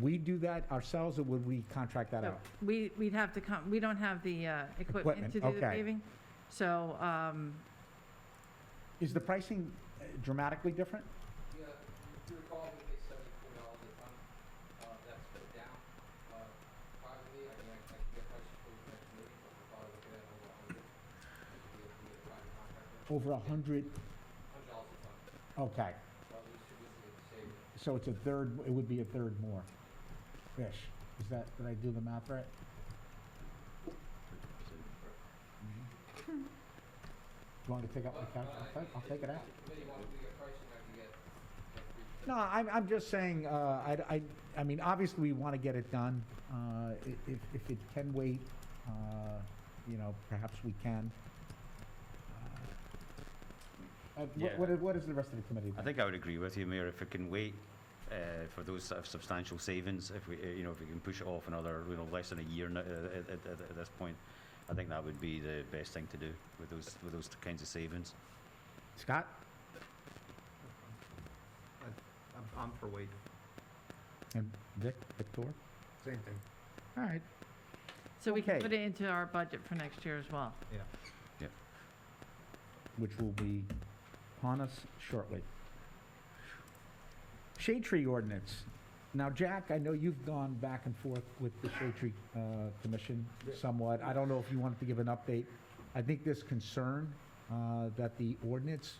we do that ourselves, or would we contract that So out? we'd have to come, we don't have the equipment Equipment, to do the okay. paving. So, Is the pricing dramatically different? Yeah, if you recall, we pay $74 a ton. That's put down privately. I mean, I can get prices for the next meeting, but we're probably looking at over 100. To be a private contractor, Over 100? $100 a ton. Okay. But we should be able to save. So it's a third, it would be a third more. Ish. Is that, did I do the math right? Do you want me to take out my calculator? I'll take it out. Committee wants to get pricing, I can get. No, I'm just saying, I mean, obviously, we want to get it done. If it can wait, you know, perhaps we can. Yeah. What is the rest of the committee I think? think I would agree with you, Mayor, if it can wait for those sort of substantial savings, if we, if we can push it off another, less than a year at this point, I think that would be the best thing to do with those kinds of savings. Scott? I'm for waiting. And Victor? Same thing. All right. so we can Okay. put it into our budget for next year as well. Yeah. Which will be upon us shortly. Shade tree ordinance. Now, Jack, I know you've gone back and forth with the Shade Tree Commission somewhat. I don't know if you wanted to give an update. I think there's concern that the ordinance,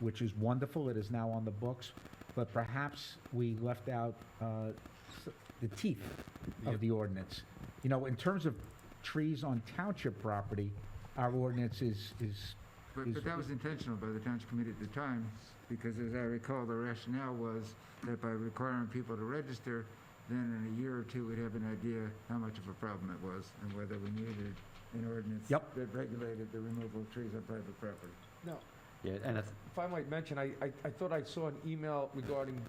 which is wonderful, it is now on the books, but perhaps we left out the teeth of the ordinance. You know, in terms of trees on township property, our ordinance is But that was intentional by the Township Committee at the time, because as I recall, the rationale was that by requiring people to register, then in a year or two, we'd have an idea how much of a problem it was and whether we needed an ordinance Yep. that regulated the removal of trees on private property. No, Yeah, and if I might mention, I thought I saw an email regarding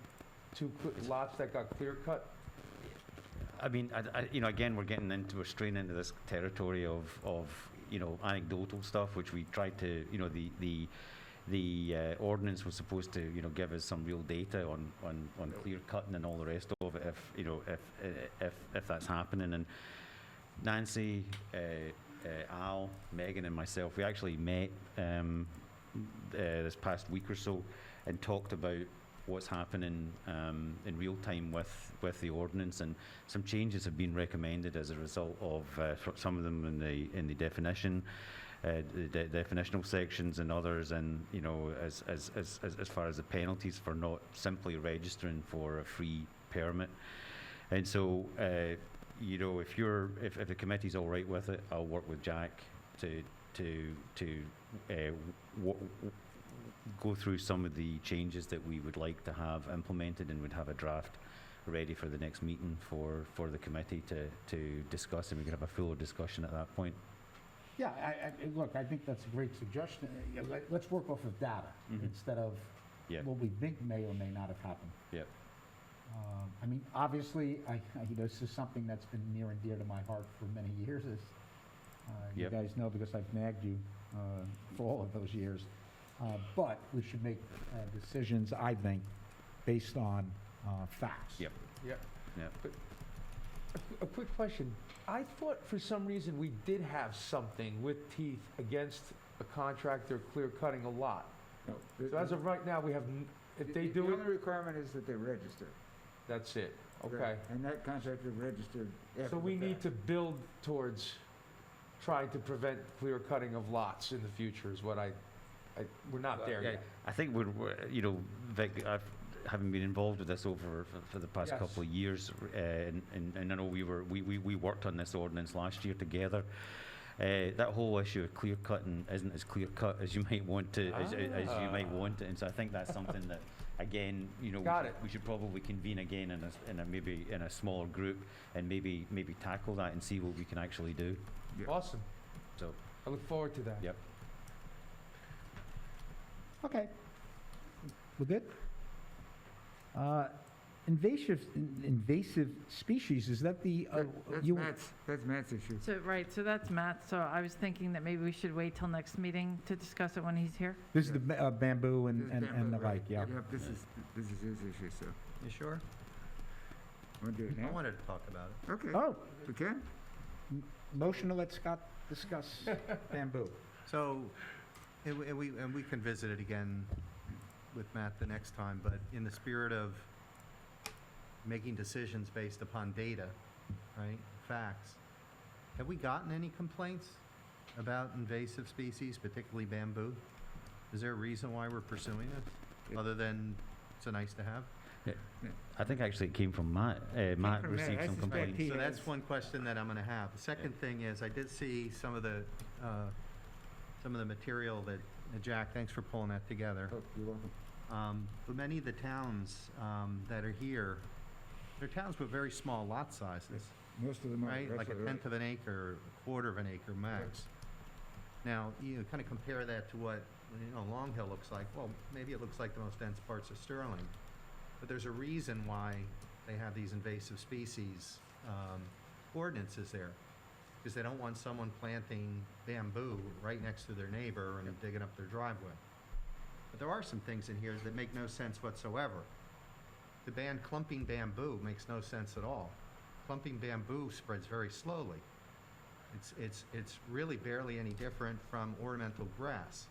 two lots that got clear cut. I mean, again, we're straying into this territory of anecdotal stuff, which we tried to, the ordinance was supposed to, give us some real data on clear cutting and all the rest of it, if that's happening. And Nancy, Al, Megan, and myself, we actually met this past week or so and talked about what's happening in real time with the ordinance, and some changes have been recommended as a result of some of them in the definition, the definitional sections, and others, and as far as the penalties for not simply registering for a free permit. And so, if the committee's all right with it, I'll work with Jack to go through some of the changes that we would like to have implemented, and would have a draft ready for the next meeting for the committee to discuss, and we can have a fuller discussion at that point. Yeah, look, I think that's a great suggestion. Let's work off of data instead of Yeah. what we think may or may not have happened. Yep. I mean, obviously, this is something that's been near and dear to my heart for many years, as you Yep. guys know, because I've nagged you for all of those years. But we should make decisions, I think, based on facts. Yep. Yep. Yep. A quick question. I thought for some reason we did have something with teeth against a contractor clear cutting a lot. No, So as of right now, we have, if they do The it, only requirement is that they register. that's it. Okay. And that contractor registered after So we the need fact. to build towards trying to prevent clear cutting of lots in the future is what we're not there Yeah, yet. I think Vic, having been involved with this for the past Yes. couple of years, and I know we worked on this ordinance last year together. That whole issue of clear cutting isn't as clear cut as you might want to, as you might want it, and so I think that's something that, again, Got it. we should probably convene again maybe in a smaller group, and maybe tackle that and see what we can actually do. Yeah. Awesome. So, I look forward to that. yep. Okay. We're good? Invasive species, is that the, That's Matt's issue. So, right, so that's Matt, so I was thinking that maybe we should wait till next meeting to discuss it when he's here. this is the bamboo and This is and the bamboo, right. like, yeah. Yep, this is his issue, so. You sure? Want to do it I now? wanted to talk about it. Okay, Oh, we can? motion to let Scott discuss bamboo. So, and we can visit it again with Matt the next time, but in the spirit of making decisions based upon data, right, facts, have we gotten any complaints about invasive species, particularly bamboo? Is there a reason why we're pursuing this, other than it's a nice to have? I think actually it came from Matt. Matt from Matt. received I some suspect complaints. he So has- that's one question that I'm gonna have. The second thing is, I did see some of the material that, Jack, thanks for pulling that together. Oh, you're welcome. But many of the towns that are here, they're towns with very small lot sizes, Most of them are. right? that's Like a what it tenth of an acre, a quarter of an acre max. Now, you kind of compare that to what, Long Hill looks like. Well, maybe it looks like the most dense parts of Sterling. But there's a reason why they have these invasive species ordinances there. Because they don't want someone planting bamboo right next to their neighbor and digging up their driveway. But there are some things in here that make no sense whatsoever. The ban clumping bamboo makes no sense at all. Clumping bamboo spreads very slowly. It's really barely any different from ornamental grass.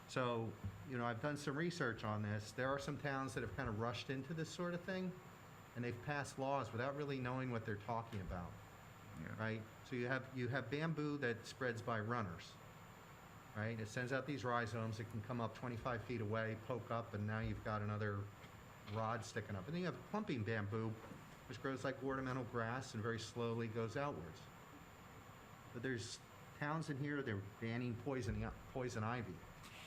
So, I've done some research on this. There are some towns that have kind of rushed into this sort of thing, and they've passed laws without really knowing what they're talking about, Yeah. right? So you have bamboo that spreads by runners, right? It sends out these rhizomes. It can come up 25 feet away, poke up, and now you've got another rod sticking up. And then you have clumping bamboo, which grows like ornamental grass and very slowly goes outwards. But there's towns in here, they're banning poison ivy.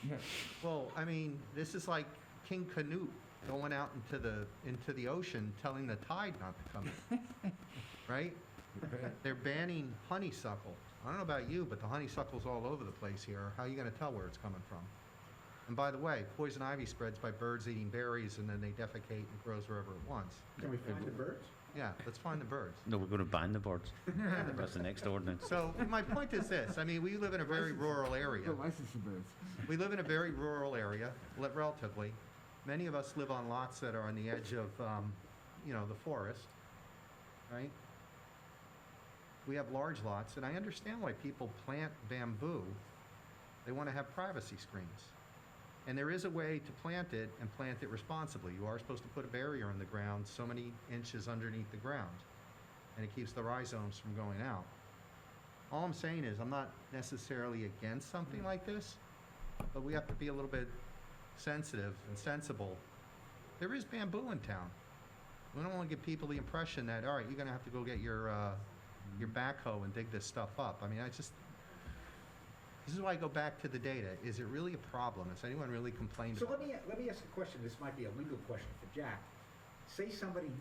Yeah. Well, I mean, this is like King Canute going out into the ocean, telling the tide not to come in, right? They're banning honeysuckle. I don't know about you, but the honeysuckle's all over the place here. How are you going to tell where it's coming from? And by the way, poison ivy spreads by birds eating berries, and then they defecate and it grows wherever it wants. Can we find the birds? Yeah, let's find the birds. No, we're going to ban the birds. That's the next ordinance. So my point is this. I mean, we live in a very rural area. The license the birds. We live in a very rural area, relatively. Many of us live on lots that are on the edge of, the forest, right? We have large lots, and I understand why people plant bamboo. They want to have privacy screens. And there is a way to plant it and plant it responsibly. You are supposed to put a barrier in the ground so many inches underneath the ground, and it keeps the rhizomes from going out. All I'm saying is, I'm not necessarily against something like this, but we have to be a little bit sensitive and sensible. There is bamboo in town. We don't want to give people the impression that, all right, you're going to have to go get your backhoe and dig this stuff up. I mean, this is why I go back to the data. Is it really a problem? Has anyone really complained So about it? let me ask a question. This might be a legal question for Jack. Say somebody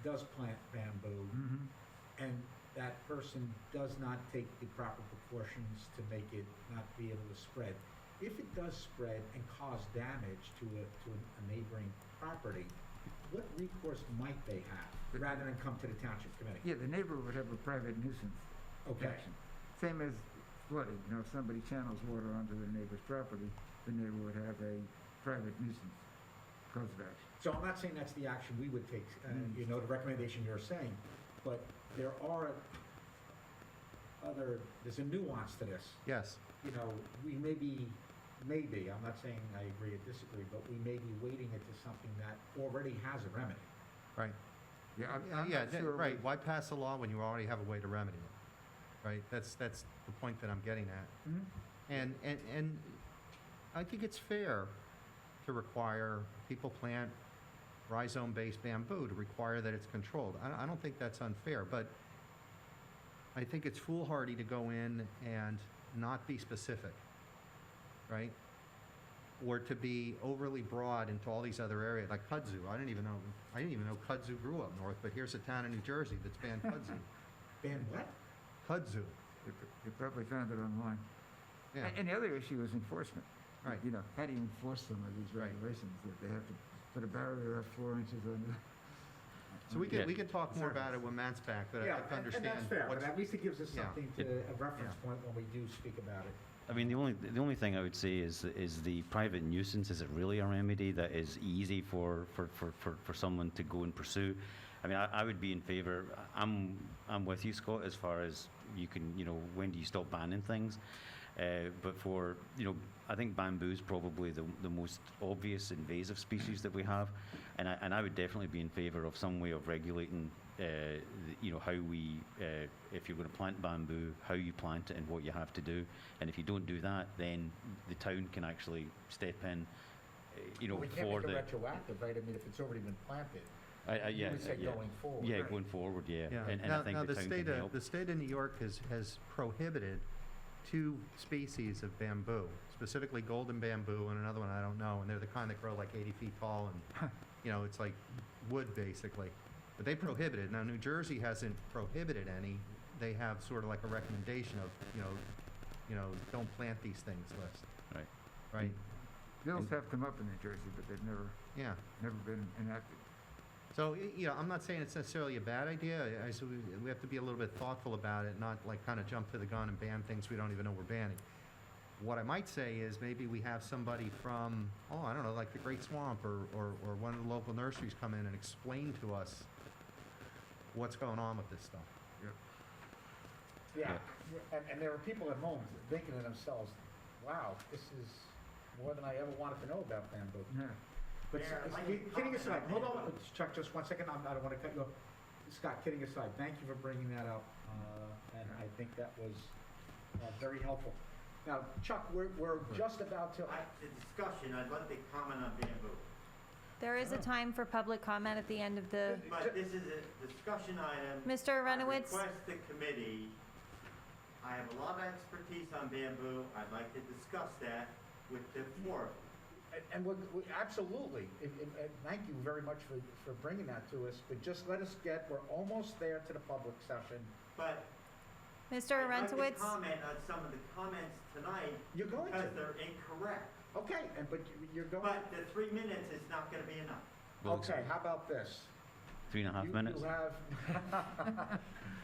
does plant bamboo, and that person does not take the proper precautions to make it not be able to spread. If it does spread and cause damage to a neighboring property, what recourse might they have, rather than come to the township committee? Yeah, the neighbor would have a private nuisance Okay. action. Same as flooding, if somebody channels water onto the neighbor's property, the neighbor would have a private nuisance cause of action. So I'm not saying that's the action we would take, the recommendation you're saying, but there are there's a nuance to this. Yes. We maybe, I'm not saying I agree or disagree, but we may be wading into something that already has a remedy. Right. Yeah, I'm Yeah, not sure. right. Why pass a law when you already have a way to remedy it? Right? That's the point that I'm getting at. And I think it's fair to require people plant rhizome-based bamboo, to require that it's controlled. I don't think that's unfair, but I think it's foolhardy to go in and not be specific, right? Or to be overly broad into all these other areas, like kudzu. I didn't even know kudzu grew up north, but here's a town in New Jersey that's banned kudzu. Banned what? Kudzu. You probably found it online. Yeah. And the other issue is enforcement. Right. How do you enforce some of these Right. regulations, that they have to put a barrier up 4 inches under? So we can talk more about it when Matt's back, but Yeah, I have to understand. and that's fair, but what's- at least it gives us Yeah. something a reference point when we do speak about it. I mean, the only thing I would say is the private nuisance. Is it really a remedy that is easy for someone to go and pursue? I mean, I would be in favour. I'm with you, Scott, as far as you can. When do you stop banning things? But I think bamboo is probably the most obvious invasive species that we have, and I would definitely be in favour of some way of regulating. How if you're going to plant bamboo, how you plant it and what you have to do. And if you don't do that, then the town can actually step in, We can't for make the... it retroactive, right? I mean, if it's already been planted. Yeah, You would say yeah. going forward. Yeah, Right. going forward, yeah. Yeah. And Now, I think now the town can help. the state of New York has prohibited 2 species of bamboo, specifically golden bamboo and another one I don't know, and they're the kind that grow like 80 feet tall, and it's like wood basically. But they prohibited. Now New Jersey hasn't prohibited any. They have sort of like a recommendation of don't plant these things list. Right. Right. Bills have come up in New Jersey, but they've never Yeah. been enacted. So, I'm not saying it's necessarily a bad idea. We have to be a little bit thoughtful about it, not like kind of jump to the gun and ban things we don't even know we're banning. What I might say is maybe we have somebody from, I don't know, like the Great Swamp or one of the local nurseries come in and explain to us what's going on with this stuff. Yeah, and there are people at home thinking to themselves, wow, this is more than I ever wanted to know about bamboo. Yeah. But kidding aside, hold on, Chuck, just 1 second, I don't want to cut you off. Scott, kidding aside, thank you for bringing that up, and I think that was very helpful. Now, Chuck, we're just about to, The discussion, I'd like to comment on bamboo. There is a time for public comment at the end of the, But this is a discussion item. Mr. Aronowitz? I request the committee, I have a lot of expertise on bamboo, I'd like to discuss that with the 4 of them. and we absolutely, and thank you very much for bringing that to us, but just let us we're almost there to the public session. But Mr. I'd like to Arentowitz? comment on some of the comments tonight You're going because to. they're incorrect. Okay, but you're going. But the 3 minutes is not going to be enough. Okay, how about this? 3.5 minutes. You have,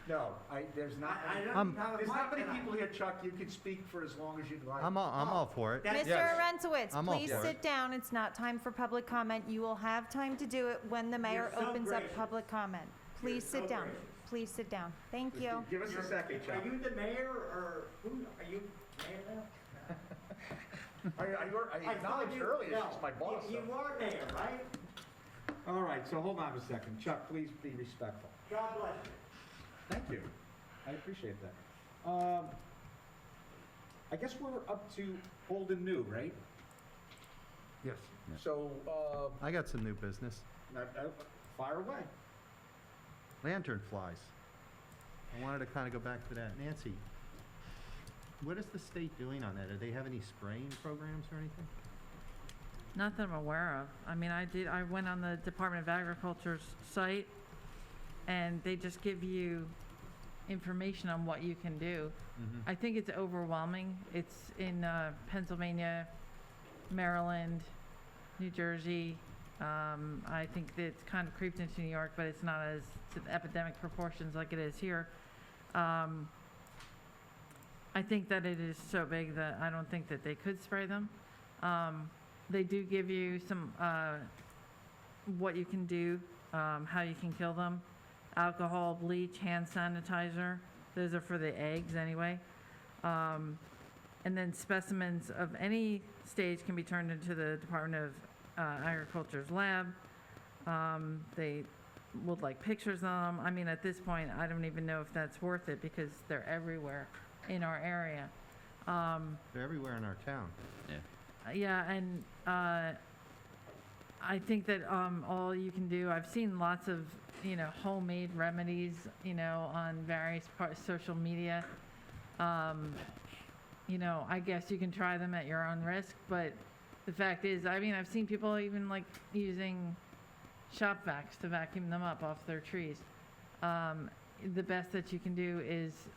no, there's not, I don't have a there's not mic many tonight. people here, Chuck, you can speak for as long as you'd like. I'm all for it. That's- Mr. Arentowitz, I'm all please for it. sit down. It's not time for public comment. You will have time to do it when the mayor You're so opens up gracious. public comment. You're Please so sit down. gracious. Please sit down. Thank Just you. Give us a second, Chuck. Are you the mayor or who, are you mayor now? I acknowledged earlier, she's my boss. You are mayor, right? All right, so hold on a second. Chuck, please be respectful. God bless you. Thank you. I appreciate that. I guess we're up to old and new, right? Yes. So, I got some new business. fire away. Lantern flies. I wanted to kind of go back to that. Nancy, what is the state doing on that? Do they have any spraying programs or anything? Not that I'm aware of. I mean, I went on the Department of Agriculture's site, and they just give you information on what you can do. I think it's overwhelming. It's in Pennsylvania, Maryland, New Jersey. I think that it's kind of creeped into New York, but it's not as to the epidemic proportions like it is here. I think that it is so big that I don't think that they could spray them. They do give you some, what you can do, how you can kill them. Alcohol, bleach, hand sanitizer. Those are for the eggs anyway. And then specimens of any stage can be turned into the Department of Agriculture's lab. They would like pictures of them. I mean, at this point, I don't even know if that's worth it because they're everywhere in our area. They're everywhere in our town. Yeah, and I think that all you can do, I've seen lots of, homemade remedies, on various social media. I guess you can try them at your own risk, but the fact is, I mean, I've seen people even like using shop vacs to vacuum them up off their trees. The best that you can do is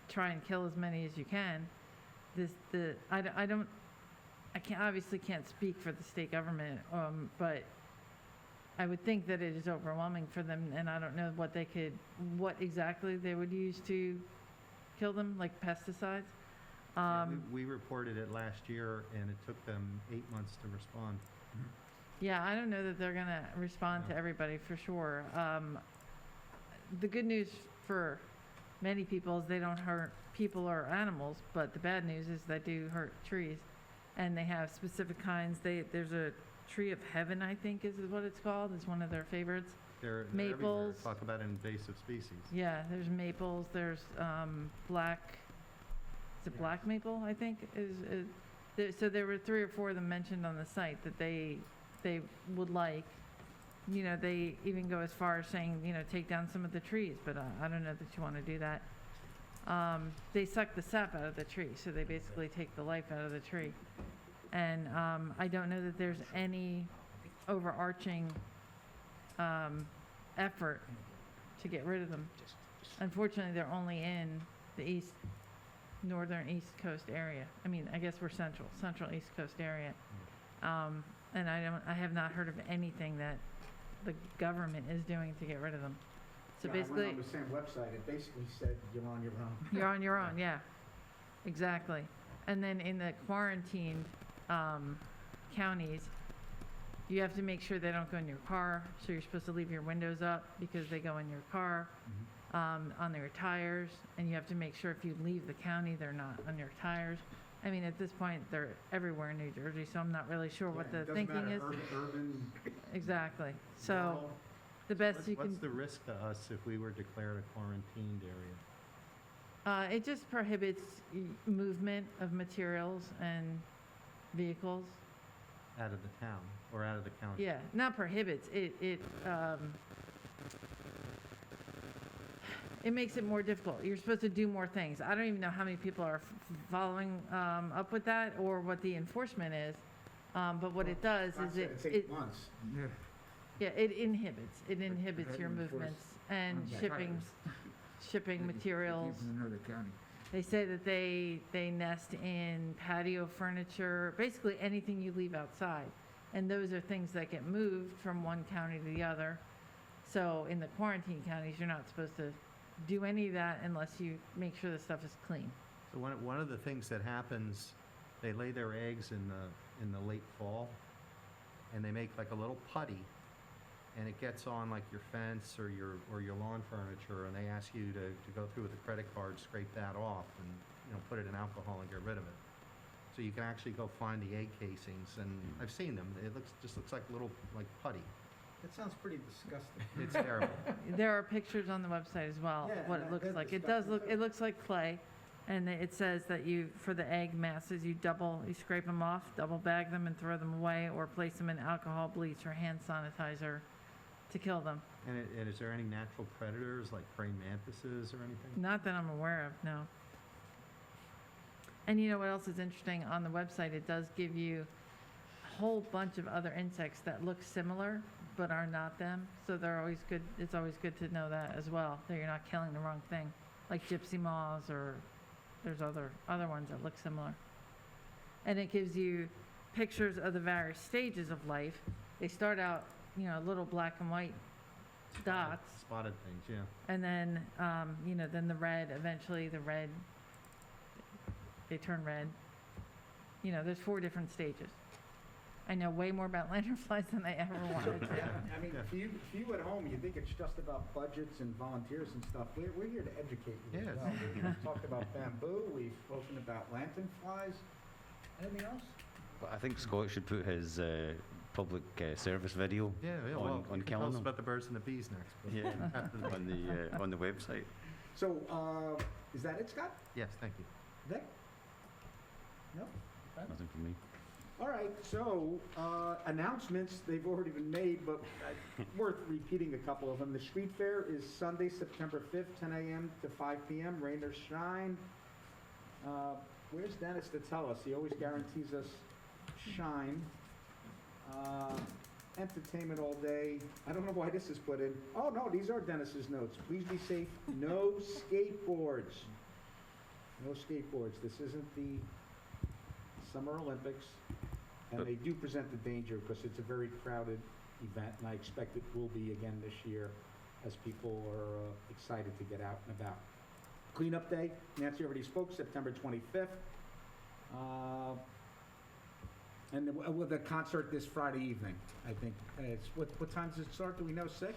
try and kill as many as you can. Obviously can't speak for the state government, but I would think that it is overwhelming for them, and I don't know what exactly they would use to kill them, like pesticides. We reported it last year, and it took them 8 months to respond. Yeah, I don't know that they're gonna respond to everybody for sure. The good news for many people is they don't hurt people or animals, but the bad news is they do hurt trees, and they have specific kinds. There's a tree of heaven, I think is what it's called. It's one of their favorites. They're everywhere. Maples. Talk about invasive species. Yeah, there's maples. There's black. Is it black maple? I think so there were 3 or 4 of them mentioned on the site that they would like. They even go as far as saying, take down some of the trees, but I don't know that you want to do that. They suck the sap out of the tree, so they basically take the life out of the tree. And I don't know that there's any overarching effort to get rid of them. Unfortunately, they're only in the northern East Coast area. I mean, I guess we're central East Coast area. And I have not heard of anything that the government is doing to get rid of them. So basically, I went on the same website. It basically said you're on your own. you're on your own, yeah, exactly. And then in the quarantined counties, you have to make sure they don't go in your car. So you're supposed to leave your windows up because they go in your car, on their tires, and you have to make sure if you leave the county, they're not on your tires. I mean, at this point, they're everywhere in New Jersey, so I'm not really sure what the thinking is. Urban. Exactly. So the best you can. What's the risk to us if we were declared a quarantined area? It just prohibits movement of materials and vehicles. Out of the town or out of the county? Yeah, not prohibits. It makes it more difficult. You're supposed to do more things. I don't even know how many people are following up with that or what the enforcement is. But what it does is It's 8 months. yeah, it inhibits your movements and shipping materials. In another county. They say that they nest in patio furniture, basically anything you leave outside. And those are things that get moved from one county to the other. So in the quarantine counties, you're not supposed to do any of that unless you make sure the stuff is clean. So one of the things that happens, they lay their eggs in the late fall, and they make like a little putty, and it gets on like your fence or your lawn furniture, and they ask you to go through with a credit card, scrape that off, and put it in alcohol and get rid of it. so you can actually go find the egg casings, and I've seen them. It just looks like little, like putty. That sounds pretty disgusting. It's terrible. There are pictures on the website as well, Yeah, of what that it looks is like. It does look, disgusting. it looks like clay, and it says that for the egg masses, you scrape them off, double bag them, and throw them away, or place them in alcohol, bleach, or hand sanitizer to kill them. And is there any natural predators, like praying mantises or anything? Not that I'm aware of, no. And you know what else is interesting? On the website, it does give you a whole bunch of other insects that look similar, but are not them. So they're always good, it's always good to know that as well, that you're not killing the wrong thing. Like gypsy moths, or there's other ones that look similar. And it gives you pictures of the various stages of life. They start out, little black and white dots. Spotted things, yeah. And then, then the red, eventually the red, they turn red. There's 4 different stages. I know way more about lanternflies than I ever wanted to. I mean, for you at home, you think it's just about budgets and volunteers and stuff. We're here to educate you as Yes. well. We've talked about bamboo, we've spoken about lanternflies. Anything else? But I think Scott should put his public service video Yeah, on, well, on you can tell killing us them. about the birds and the bees next. but- Yeah, on the website. So, is that it, Scott? Yes, thank you. Vic? No? Nothing from me. All right, so, announcements, they've already been made, but worth repeating a couple of them. The street fair is Sunday, September 5th, 10 a.m. to 5 p.m., rain or shine. Where's Dennis to tell us? He always guarantees us shine. Entertainment all day. I don't know why this is put in. Oh, no, these are Dennis's notes. Please be safe. No skateboards. No skateboards. This isn't the Summer Olympics. And they do present the danger because it's a very crowded event, and I expect it will be again this year as people are excited to get out and about. Cleanup Day, Nancy already spoke, September 25th. And with the concert this Friday evening, I think. What time does it start? Do we know, 6?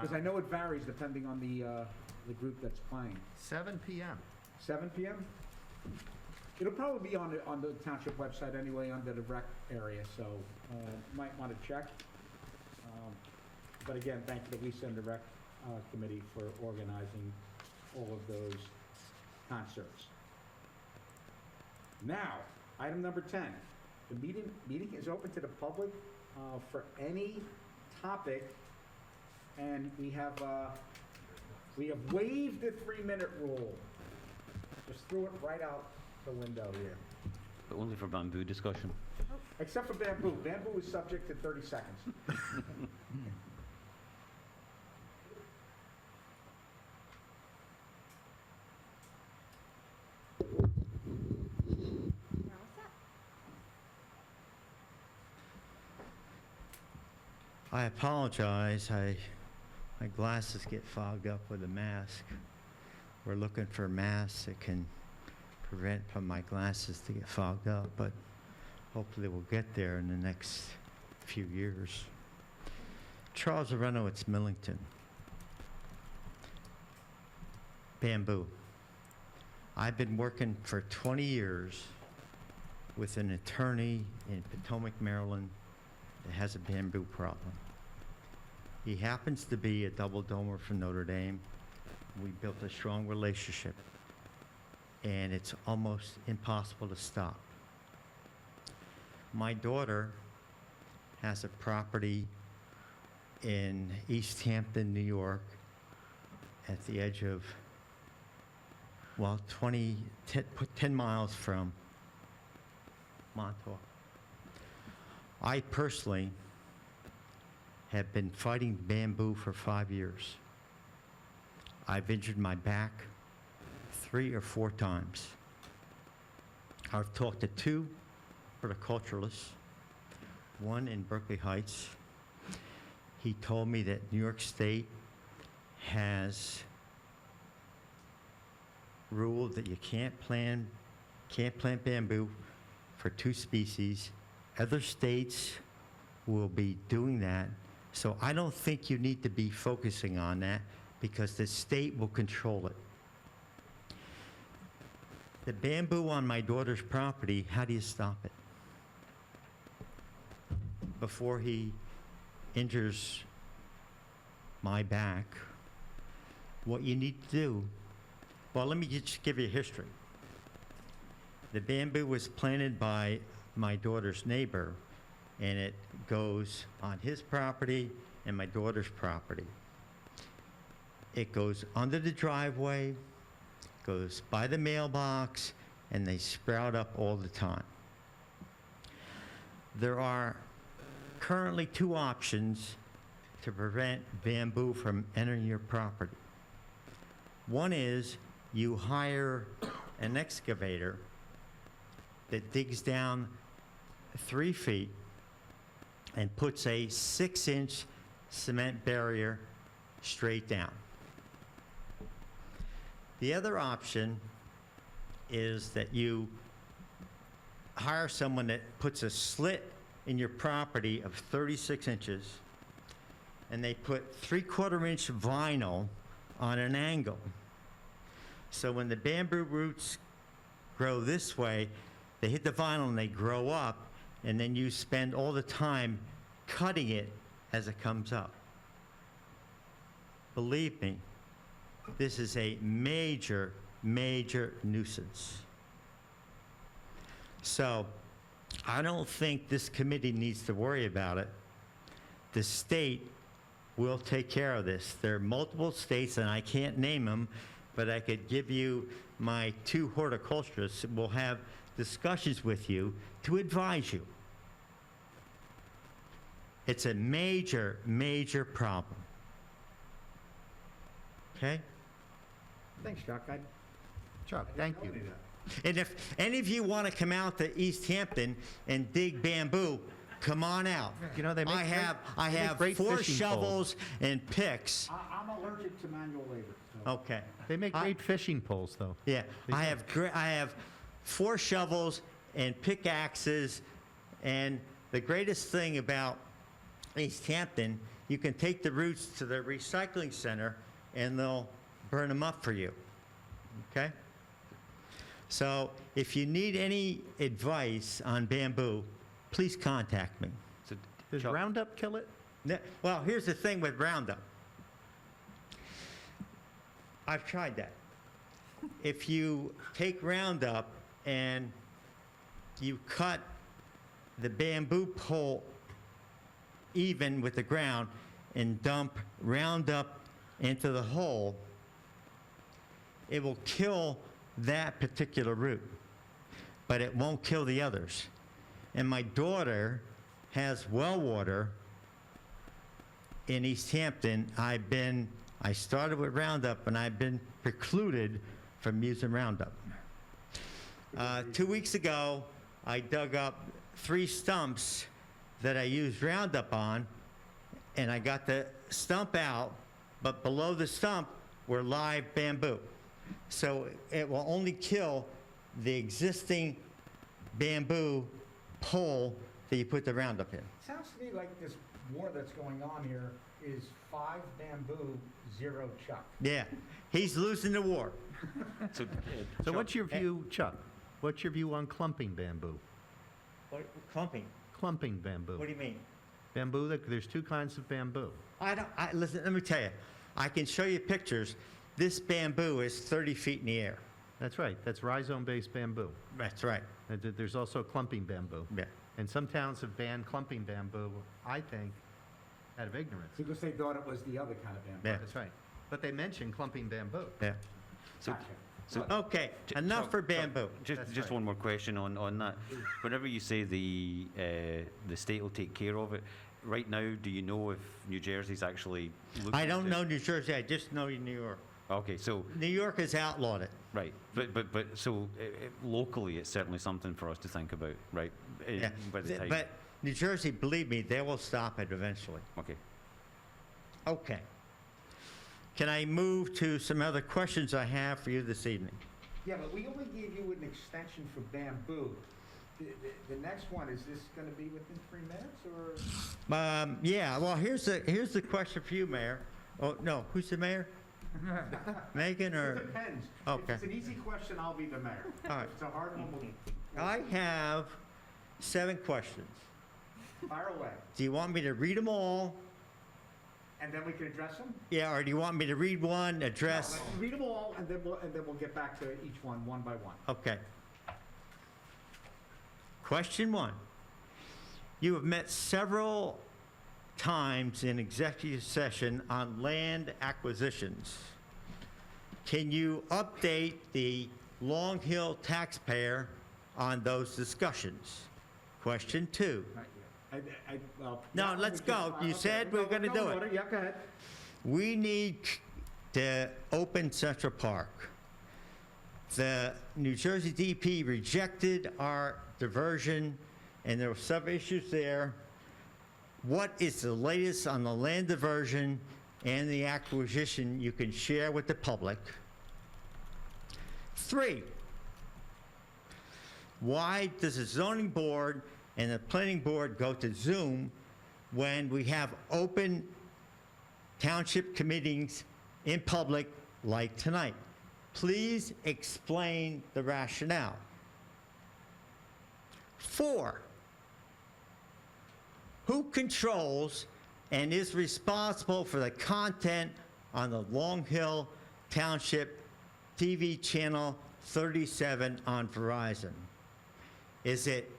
Because I know it varies depending on the group that's playing. 7 p.m. 7 p.m.? It'll probably be on the township website anyway, under the rec area, so might want to check. But again, thank you to Lisa and the rec committee for organizing all of those concerts. Now, item number 10. The meeting is open to the public for any topic, and we have waived the 3-minute rule. Just threw it right out the window here. But only for bamboo discussion. Except for bamboo. Bamboo is subject to 30 seconds. I apologize. My glasses get fogged up with a mask. We're looking for masks that can prevent from my glasses to get fogged up, but hopefully we'll get there in the next few years. Charles Arenowitz, Millington. Bamboo. I've been working for 20 years with an attorney in Potomac, Maryland that has a bamboo problem. He happens to be a double domer from Notre Dame. We built a strong relationship, and it's almost impossible to stop. My daughter has a property in East Hampton, New York, at the edge of, 10 miles from Montauk. I personally have been fighting bamboo for 5 years. I've injured my back 3 or 4 times. I've talked to 2 horticulturalists, one in Berkeley Heights. He told me that New York State has ruled that you can't plant bamboo for 2 species. Other states will be doing that. So I don't think you need to be focusing on that because the state will control it. The bamboo on my daughter's property, how do you stop it? Before he injures my back, what you need to do, well, let me just give you a history. The bamboo was planted by my daughter's neighbor, and it goes on his property and my daughter's property. It goes under the driveway, goes by the mailbox, and they sprout up all the time. There are currently 2 options to prevent bamboo from entering your property. One is you hire an excavator that digs down 3 feet and puts a 6-inch cement barrier straight down. The other option is that you hire someone that puts a slit in your property of 36 inches, and they put 3/4 inch vinyl on an angle. So when the bamboo roots grow this way, they hit the vinyl and they grow up, and then you spend all the time cutting it as it comes up. Believe me, this is a major, major nuisance. So I don't think this committee needs to worry about it. The state will take care of this. There are multiple states, and I can't name them, but I could give you my 2 horticulturists. We'll have discussions with you to advise you. It's a major, major problem. Okay? Thanks, Chuck. Chuck, thank you. And if any of you want to come out to East Hampton and dig bamboo, come on out. You know, they make I have great 4 fishing shovels and picks. I'm allergic to manual labor, so. Okay. They make great fishing poles, though. Yeah, I have 4 shovels and pickaxes, and the greatest thing about East Hampton, you can take the roots to the recycling center, and they'll burn them up for you. Okay? So if you need any advice on bamboo, please contact me. So, Does Chuck, Roundup kill it? Well, here's the thing with Roundup. I've tried that. If you take Roundup and you cut the bamboo pole even with the ground and dump Roundup into the hole, it will kill that particular root, but it won't kill the others. And my daughter has well water in East Hampton. I started with Roundup, and I've been precluded from using Roundup. 2 weeks ago, I dug up 3 stumps that I used Roundup on, and I got the stump out, but below the stump were live bamboo. So it will only kill the existing bamboo pole that you put the Roundup in. Sounds to me like this war that's going on here is 5 bamboo, 0 Chuck. Yeah, he's losing the war. so, So what's your view, Chuck? What's your view on clumping bamboo? Clumping? Clumping bamboo. What do you mean? Bamboo, there's 2 kinds of bamboo. Listen, let me tell you. I can show you pictures. This bamboo is 30 feet in the air. That's right. That's rhizome-based bamboo. That's right. There's also clumping bamboo. Yeah. And some towns have banned clumping bamboo, I think, out of ignorance. Because they thought it was the other kind of bamboo. Yeah. That's right. But they mentioned clumping bamboo. Yeah. so, Gotcha. so Okay, enough for bamboo. That's just right. one more question on that. Whenever you say the state will take care of it, right now, do you know if New Jersey's actually looking I don't to- know New Jersey, I just know New York. Okay, so, New York has outlawed it. right, but so locally, it's certainly something for us to think about, right? Yeah. By the time. But New Jersey, believe me, they will stop it eventually. Okay. Okay. Can I move to some other questions I have for you this evening? Yeah, but we only gave you an extension for bamboo. The next one, is this going to be within 3 minutes, or? Yeah, well, here's the question for you, Mayor. Oh, no, who's the mayor? Megan, It or, depends. Okay. If it's an easy question, I'll be the mayor. all right. If it's a hard one, I have 7 questions. fire away. Do you want me to read them all? And then we can address them? Yeah, or do you want me to read one, address? No, let's read them all, and then we'll get back to each one by one. Okay. Question 1. You have met several times in executive session on land acquisitions. Can you update the Long Hill taxpayer on those discussions? Question 2. No, let's go. You said we're going to do it. Yeah, go ahead. We need to open Central Park. The New Jersey DP rejected our diversion, and there were some issues there. What is the latest on the land diversion and the acquisition you can share with the public? 3, why does the zoning board and the planning board go to Zoom when we have open township meetings in public like tonight? Please explain the rationale. 4, who controls and is responsible for the content on the Long Hill Township TV channel 37 on Verizon? Is it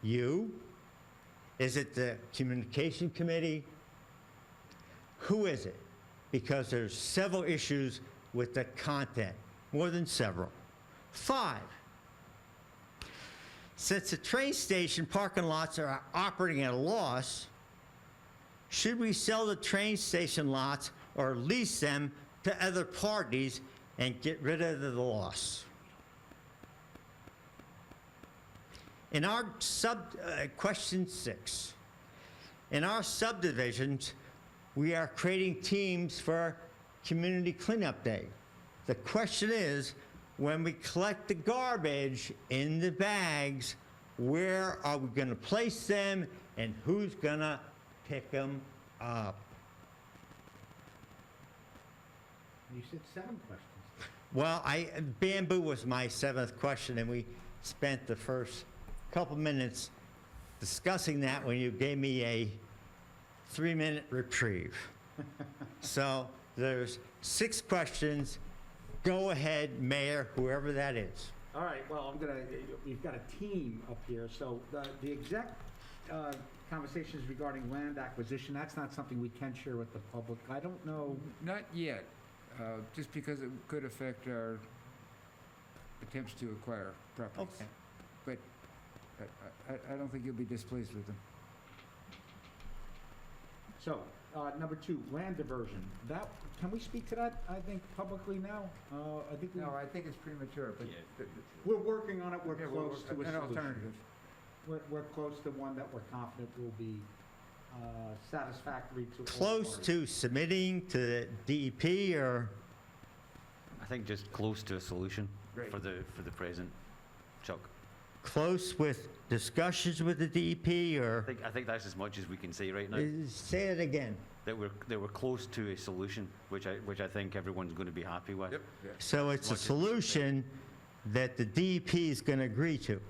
you? Is it the communication committee? Who is it? Because there's several issues with the content, more than several. 5, since the train station parking lots are operating at a loss, should we sell the train station lots or lease them to other parties and get rid of the loss? In our question 6, in our subdivisions, we are creating teams for Community Cleanup Day. The question is, when we collect the garbage in the bags, where are we going to place them and who's going to pick them up? You said 7 questions. Well, bamboo was my 7th question, and we spent the first couple minutes discussing that when you gave me a 3-minute reprieve. So there's 6 questions. Go ahead, Mayor, whoever that is. All right, well, we've got a team up here, so the exec conversations regarding land acquisition, that's not something we can share with the public. I don't know. Not yet, just because it could affect our attempts to acquire properties. Okay. But I don't think you'll be displeased with them. So, number 2, land diversion. Can we speak to that, I think, publicly now? I think No, I think it's premature, but we're working on it. We're yeah, close to a an solution. alternative. We're close to one that we're confident will be satisfactory to all Close parties. to submitting to the DEP, or? I think just close to a solution Great. for the present, Chuck. Close with discussions with the DEP, or? I think that's as much as we can say right now. Say it again. That we're close to a solution, which I think everyone's going to be happy with. Yep. So it's a Much as- solution that the DEP is going to agree to.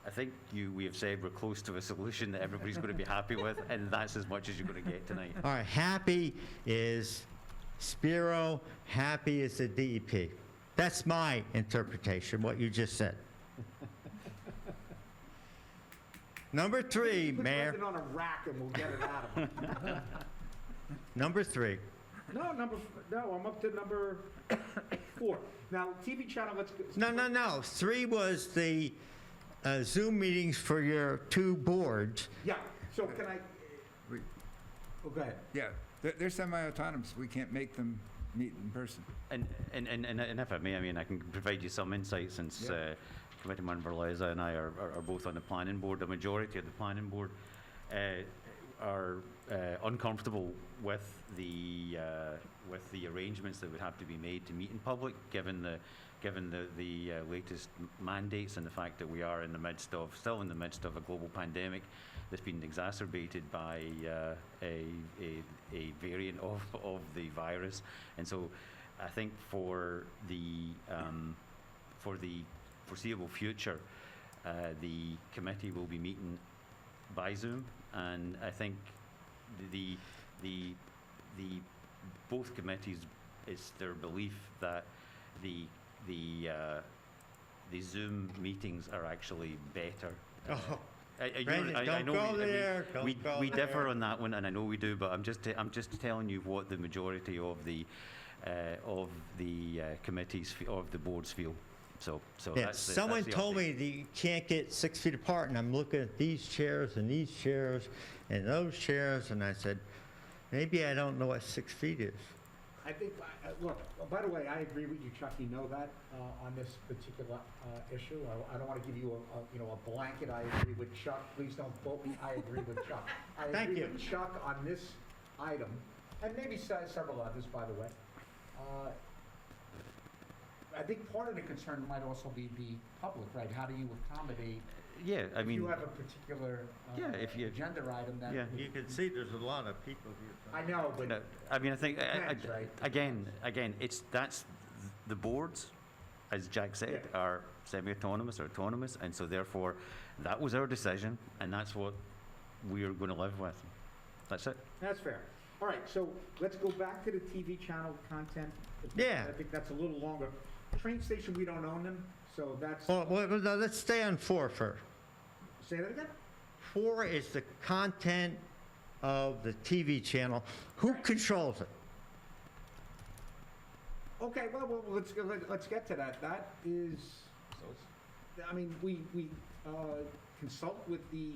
I think we have said we're close to a solution that everybody's going to be happy with, and that's as much as you're going to get tonight. All right, happy is Spiro, happy is the DEP. That's my interpretation, what you just said. Number 3, Put Mayor. Brendan on a rack and we'll get it out of him. Number 3. No, I'm up to number 4. Now, TV channel, let's go. No. 3 was the Zoom meetings for your 2 boards. Yeah, so can I, We- oh, go ahead. Yeah, they're semi-autonomous. We can't make them meet in person. And if I may, I mean, I can provide you some insight since Yeah. Committeeman Verleza and I are both on the planning board. The majority of the planning board are uncomfortable with the arrangements that would have to be made to meet in public, given the latest mandates and the fact that we are still in the midst of a global pandemic that's been exacerbated by a variant of the virus. And so I think for the foreseeable future, the committee will be meeting by Zoom, and I think the both committees, it's their belief that the Zoom meetings are actually better. Brandon, don't go there, We don't go differ there. on that one, and I know we do, but I'm just telling you what the majority of the committees, of the boards feel. So Yeah, that's the, someone that's the told update. me that you can't get 6 feet apart, and I'm looking at these chairs and these chairs and those chairs, and I said, maybe I don't know what 6 feet is. I think, look, by the way, I agree with you, Chuck, you know that, on this particular issue. I don't want to give you a blanket, I agree with Chuck, please don't quote me, I agree with Chuck. I Thank agree you. with Chuck on this item, and maybe several others, by the way. I think part of the concern might also be public, right? How do you accommodate, Yeah, I if mean, you have a particular Yeah, if you- agenda item that. Yeah. You can see there's a lot of people here. I know, but. no, I mean, I think, Depends, right? again, that's the boards, as Jack said, Yeah. are semi-autonomous or autonomous, and so therefore, that was our decision, and that's what we're going to live with. That's it. That's fair. All right, so let's go back to the TV channel content. Yeah. I think that's a little longer. Train station, we don't own them, so that's, Well, no, let's stay on 4 first. say that again? 4 is the content of the TV channel. Who controls it? Okay, well, let's get to that. That is, I mean, we consult with the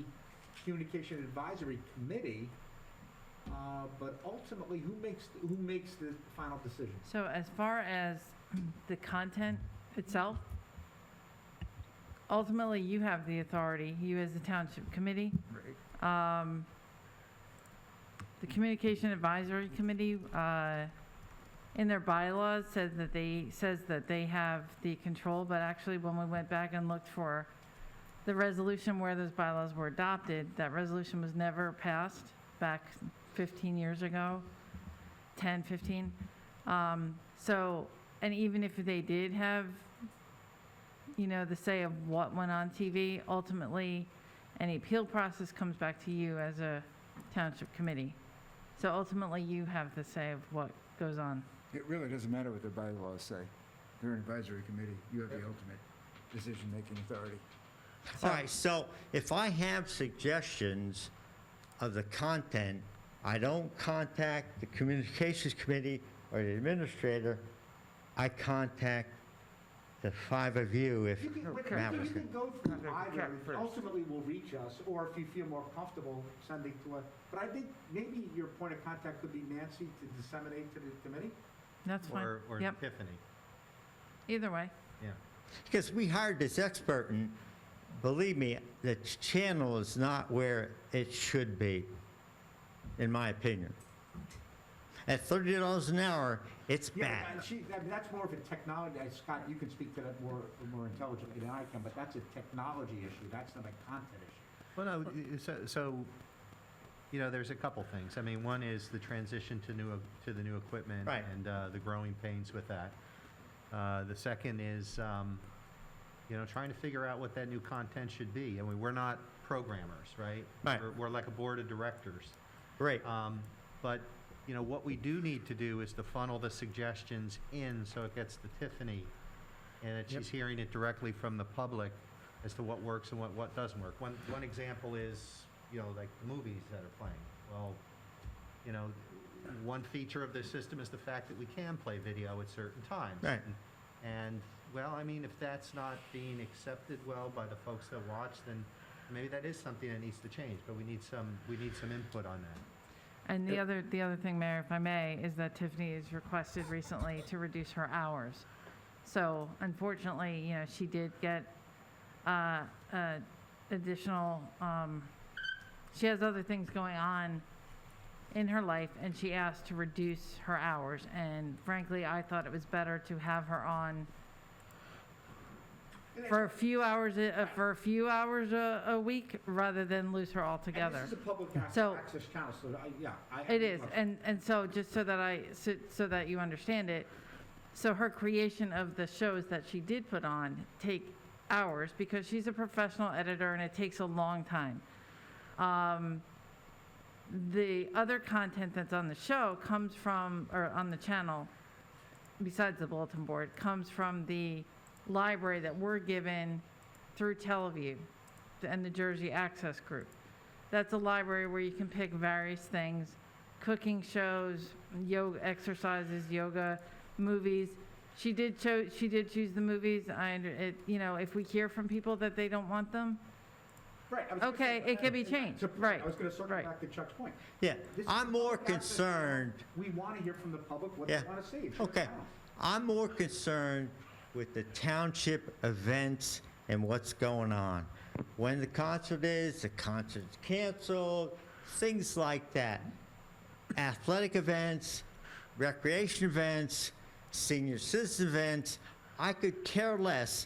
Communication Advisory Committee, but ultimately, who makes the final decision? So as far as the content itself, ultimately, you have the authority, you as the Township Committee. The Communication Advisory Committee, in their bylaws, says that they have the control, but actually, when we went back and looked for the resolution where those bylaws were adopted, that resolution was never passed back 15 years ago, 10, 15. So, and even if they did have, the say of what went on TV, ultimately, any appeal process comes back to you as a Township Committee. So ultimately, you have the say of what goes on. It really doesn't matter what their bylaws say. They're an advisory committee. You have the ultimate decision-making authority. All right, so if I have suggestions of the content, I don't contact the Communications Committee or the Administrator, I contact the 5 of you if You can, that was you can go through either, it ultimately will reach us, or if you feel more comfortable sending to us. But I think maybe your point of contact could be Nancy to disseminate to the committee? That's fine. Or Yep. Tiffany. Either way. Yeah. Because we hired this expert, and believe me, the channel is not where it should be, in my opinion. At $30 an hour, it's Yeah, bad. and that's more of a technology, Scott, you can speak to that more intelligently than I can, but that's a technology issue, that's not a content issue. Well, no, so, there's a couple things. I mean, one is the transition to the new equipment. Right. And the growing pains with that. The second is, trying to figure out what that new content should be. I mean, we're not programmers, right? Right. We're like a board of directors. Great. But, what we do need to do is to funnel the suggestions in so it gets to Tiffany, and that she's hearing it directly from the public as to what works and what doesn't work. One example is, like the movies that are playing. Well, one feature of this system is the fact that we can play video at certain times. Right. And, well, I mean, if that's not being accepted well by the folks that watch, then maybe that is something that needs to change, but we need some input on that. And the other thing, Mayor, if I may, is that Tiffany has requested recently to reduce her hours. So unfortunately, she did get additional, she has other things going on in her life, and she asked to reduce her hours. And frankly, I thought it was better to have her on for a few hours a week rather than lose her And altogether. this is a public So- access channel, so I. It is, and so just so that you understand it, So her creation of the shows that she did put on take hours because she's a professional editor and it takes a long time. The other content that's on the show comes from, or on the channel, besides the bulletin board, comes from the library that we're given through Teleview and the Jersey Access Group. That's a library where you can pick various things, cooking shows, yoga exercises, yoga, movies. She did choose the movies. If we hear from people that they don't want them, Right. I was gonna okay, say, it can be changed. Right. I was going to circle Right. back to Chuck's point. Yeah, This is I'm a more public access concerned, channel. We want to hear from the public what Yeah. they want to see. It should okay, count. I'm more concerned with the township events and what's going on. When the concert is, the concert's canceled, things like that. Athletic events, recreation events, senior citizen events, I could care less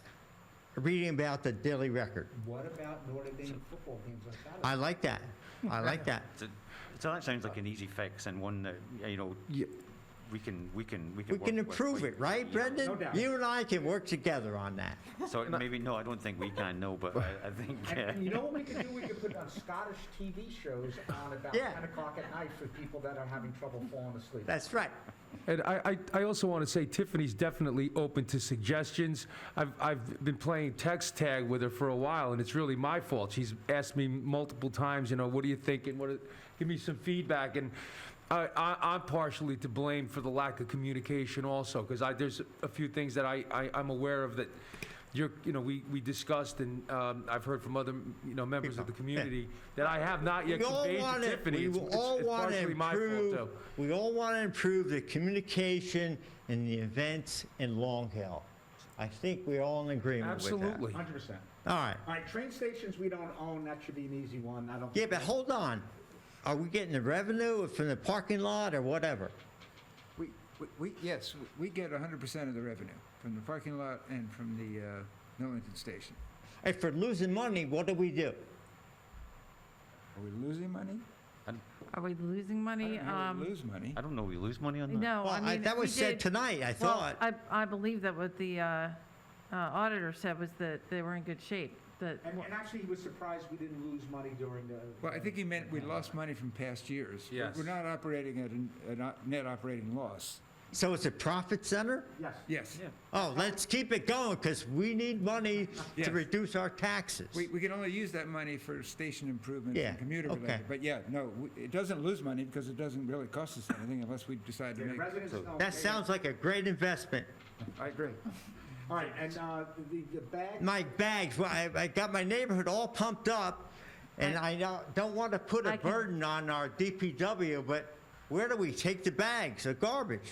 reading about the Daily Record. What about Notre Dame football games on Saturday? I like that. I like that. So that sounds like an easy fix and one that, we can We work can with improve quite it, right, easily. Brendan? No doubt. You and I can work together on that. So maybe, no, I don't think we can, no, but I think, And you know what we could do? We could put on Scottish TV shows on about Yeah. 10 o'clock at night for people that are having trouble falling asleep. That's right. And I also want to say Tiffany's definitely open to suggestions. I've been playing text tag with her for a while, and it's really my fault. She's asked me multiple times, what are you thinking? Give me some feedback. And I'm partially to blame for the lack of communication also, because there's a few things that I'm aware of that we discussed, and I've heard from other members of the community that I have not yet conveyed to Tiffany. It's partially my fault too. We all want to improve the communication and the events in Long Hill. I think we're all in agreement with that. Absolutely. 100%. All right. All right, train stations we don't own, that should be an easy one. I don't. Yeah, but hold on. Are we getting the revenue from the parking lot or whatever? Yes, we get 100% of the revenue from the parking lot and from the Millington station. If we're losing money, what do we do? Are we losing money? Are we losing money? I don't know we lose money. I don't know, we lose money on that? No, Well, I mean, that we was said did- tonight, I Well, thought. I believe that what the auditor said was that they were in good shape. That And actually, he was surprised we didn't lose money during the. Well, I think he meant we lost money from past years. Yes. We're not operating at a net operating loss. So it's a profit center? Yes. Yes. Oh, let's keep it going, because we need money Yes. to reduce our taxes. We can only use that money for station improvements Yeah, and commuter okay. related. But yeah, no, it doesn't lose money because it doesn't really cost us anything unless we decide to Yeah, make. residents know. That sounds like a great investment. I agree. All right, and the bag. My bags, well, I got my neighborhood all pumped up, and I don't want to put a I can- burden on our DPW, but where do we take the bags, the garbage?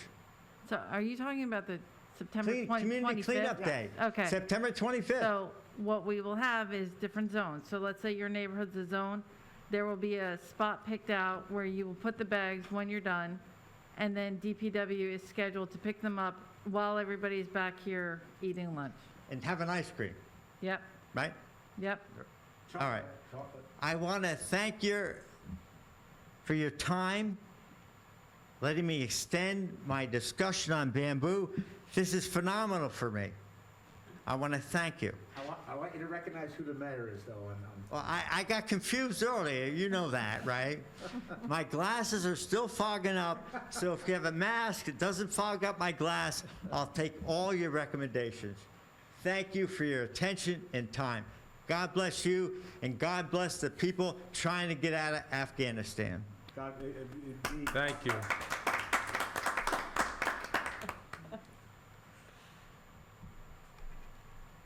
So are you talking about the September Community 25th? Cleanup Day. Okay. September 25th. So what we will have is different zones. So let's say your neighborhood's a zone, there will be a spot picked out where you will put the bags when you're done, and then DPW is scheduled to pick them up while everybody's back here eating lunch. And have an ice cream, Yep, right? yep. All right. Chocolate. I want to thank you for your time, letting me extend my discussion on bamboo. This is phenomenal for me. I want to thank you. I want you to recognize who the mayor is, though. Well, I got confused earlier, you know that, right? My glasses are still fogging up, so if you have a mask that doesn't fog up my glass, I'll take all your recommendations. Thank you for your attention and time. God bless you, and God bless the people trying to get out of Afghanistan. Thank you.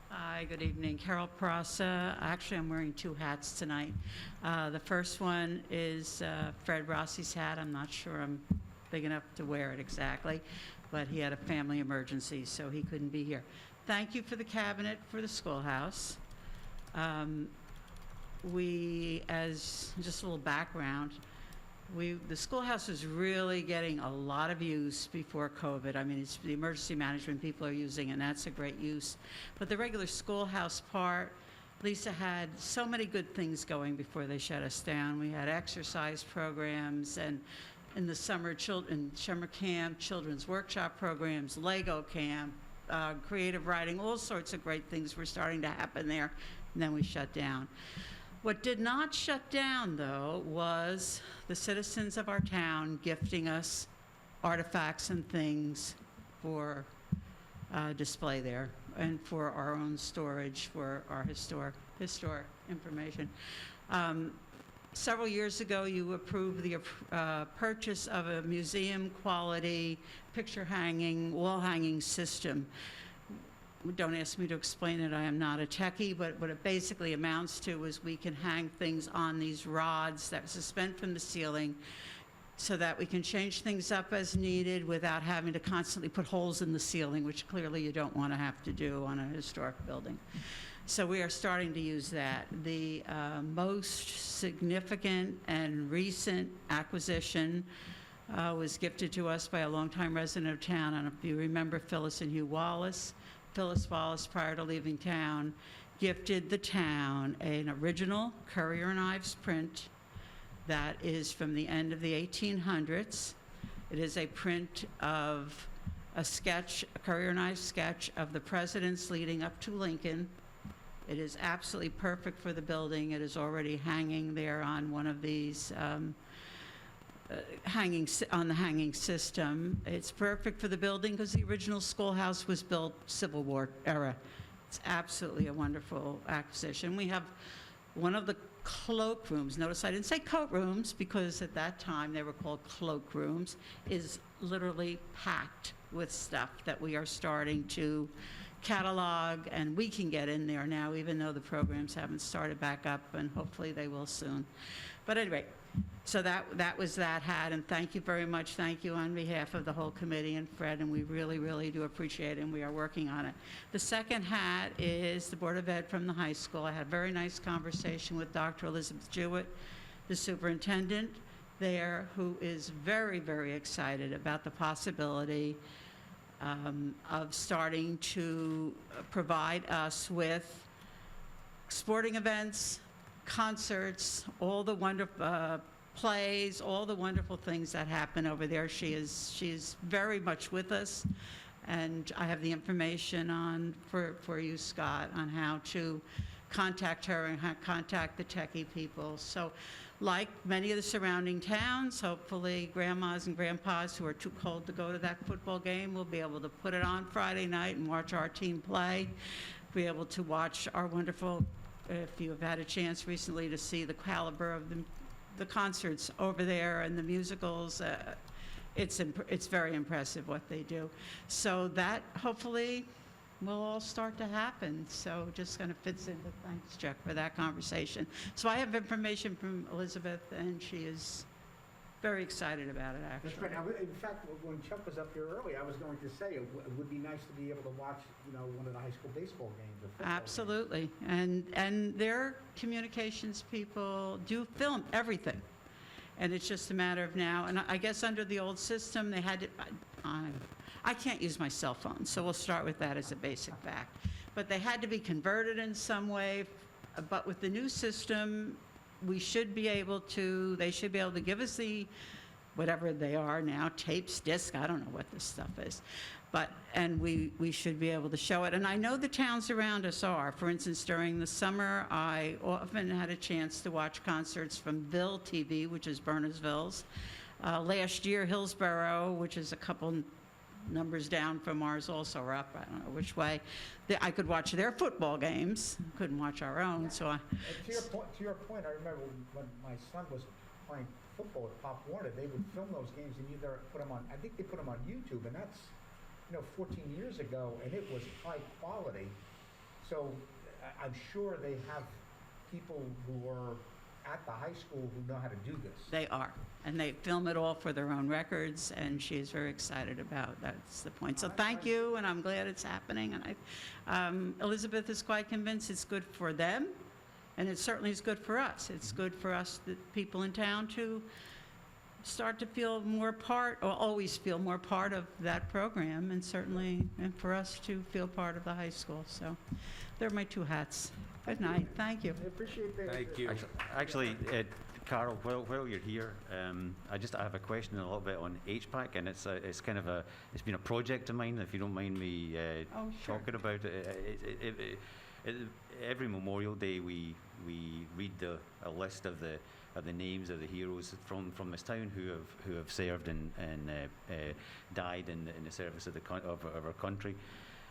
Hi, good evening. Carol Prasa. Actually, I'm wearing two hats tonight. The first one is Fred Rossi's hat. I'm not sure I'm big enough to wear it exactly, but he had a family emergency, so he couldn't be here. Thank you for the cabinet for the schoolhouse. As just a little background, the schoolhouse was really getting a lot of use before COVID. I mean, it's the emergency management people are using, and that's a great use. But the regular schoolhouse part, Lisa had so many good things going before they shut us down. We had exercise programs and in the summer camp, children's workshop programs, Lego camp, creative writing, all sorts of great things were starting to happen there, and then we shut down. What did not shut down, though, was the citizens of our town gifting us artifacts and things for display there, and for our own storage for our historic information. Several years ago, you approved the purchase of a museum-quality picture hanging, wall hanging system. Don't ask me to explain it, I am not a techie, but what it basically amounts to is we can hang things on these rods that suspend from the ceiling so that we can change things up as needed without having to constantly put holes in the ceiling, which clearly you don't want to have to do on a historic building. So we are starting to use that. The most significant and recent acquisition was gifted to us by a longtime resident of town. And if you remember Phyllis and Hugh Wallace, Phyllis Wallace, prior to leaving town, gifted the town an original Currier and Ives print that is from the end of the 1800s. It is a print of a sketch, a Currier and Ives sketch of the presidents leading up to Lincoln. It is absolutely perfect for the building. It is already hanging there on one of these on the hanging system. It's perfect for the building because the original schoolhouse was built Civil War era. It's absolutely a wonderful acquisition. We have one of the cloak rooms. Notice I didn't say coat rooms because at that time they were called cloak rooms, is literally packed with stuff that we are starting to catalog, and we can get in there now, even though the programs haven't started back up, and hopefully they will soon. But anyway, so that was that hat, and thank you very much. Thank you on behalf of the whole committee and Fred, and we really, really do appreciate it, and we are working on it. The second hat is the Board of Ed from the high school. I had a very nice conversation with Dr. Elizabeth Jewett, the superintendent there, who is very, very excited about the possibility of starting to provide us with sporting events, concerts, all the wonderful plays, all the wonderful things that happen over there. She is very much with us, and I have the information for you, Scott, on how to contact her and how contact the techie people. So, like many of the surrounding towns, hopefully grandmas and grandpas who are too cold to go to that football game will be able to put it on Friday night and watch our team play, be able to watch our wonderful, if you have had a chance recently to see the caliber of the concerts over there and the musicals, it's very impressive what they do. So that hopefully will all start to happen. So just kind of fits into, thanks, Chuck, for that conversation. So I have information from Elizabeth, and she is very excited about it, actually. That's right. In fact, when Chuck was up here early, I was going to say it would be nice to be able to watch, one of the high school baseball games or football games. Absolutely. And their communications people do film everything. And it's just a matter of now, and I guess under the old system, they had to, I can't use my cell phone, so we'll start with that as a basic fact. But they had to be converted in some way, but with the new system, they should be able to give us the, whatever they are now, tapes, disc, I don't know what this stuff is. And we should be able to show it. And I know the towns around us are. For instance, during the summer, I often had a chance to watch concerts from Ville TV, which is Berners-Ville's. Last year, Hillsborough, which is a couple numbers down from ours also, or up, I don't know which way. I could watch their football games, couldn't watch our own, so I... To your point, I remember when my son was playing football at Pop Warner, they would film those games and either put them on, I think they put them on YouTube, and that's, 14 years ago, and it was high quality. So I'm sure they have people who are at the high school who know how to do this. They are, and they film it all for their own records, and she is very excited about that's the point. So thank you, and I'm glad it's happening. And Elizabeth is quite convinced it's good for them, and it certainly is good for us. It's good for us, the people in town, to start to feel more part, or always feel more part of that program, and certainly, and for us to feel part of the high school. So they're my two hats. Good night. Thank you. I appreciate that. Thank you. Actually, Carol, while you're here, I have a question a little bit on HPAC, and it's kind of it's been a project of mine, if you don't mind me Oh, sure. talking about it. Every Memorial Day, we read a list of the names of the heroes from this town who have served and died in the service of our country.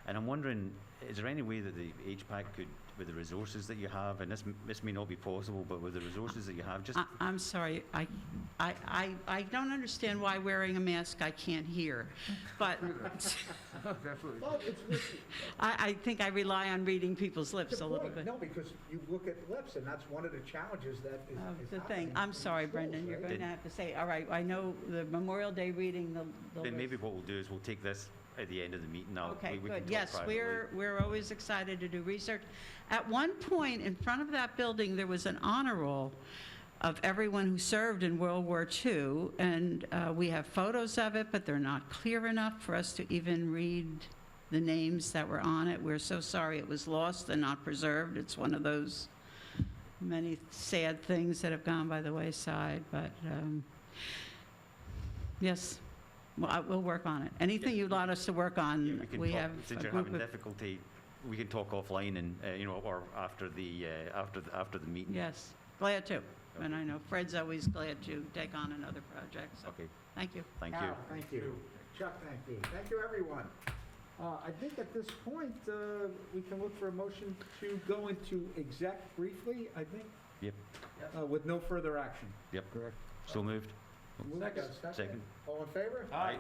And I'm wondering, is there any way that the HPAC could, with the resources that you have, and this may not be possible, but with the resources that you have, just I'm sorry, I don't understand why wearing a mask I can't hear, but Definitely. Well, it's I think I rely on reading people's lips a little bit. No, because you look at lips, and that's one of the challenges that is The happening thing, I'm in sorry, schools, Brendan, you're right? going to have to say, all right, I know the Memorial Day reading the then maybe list. what we'll do is we'll take this at the end of the meeting. Okay, we good. can talk Yes, privately. we're always excited to do research. At one point, in front of that building, there was an honor roll of everyone who served in World War II, and we have photos of it, but they're not clear enough for us to even read the names that were on it. We're so sorry it was lost and not preserved. It's one of those many sad things that have gone by the wayside, but yes, well, we'll work on it. Anything you'd like us to work Yeah, on, can we talk, have since a you're group having of... difficulty, we can talk offline and or after the meeting. Yes, glad to. And I know Fred's always glad to take on another project, so Okay. thank you. Thank you. Carol, thank you. Chuck, thank you. Thank you, everyone. I think at this point, we can look for a motion to go into exec briefly, I think. Yep. With no further action. Yep. Correct. So moved. Moved, got a Second. All in favor? Aye.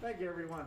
Thank you, everyone.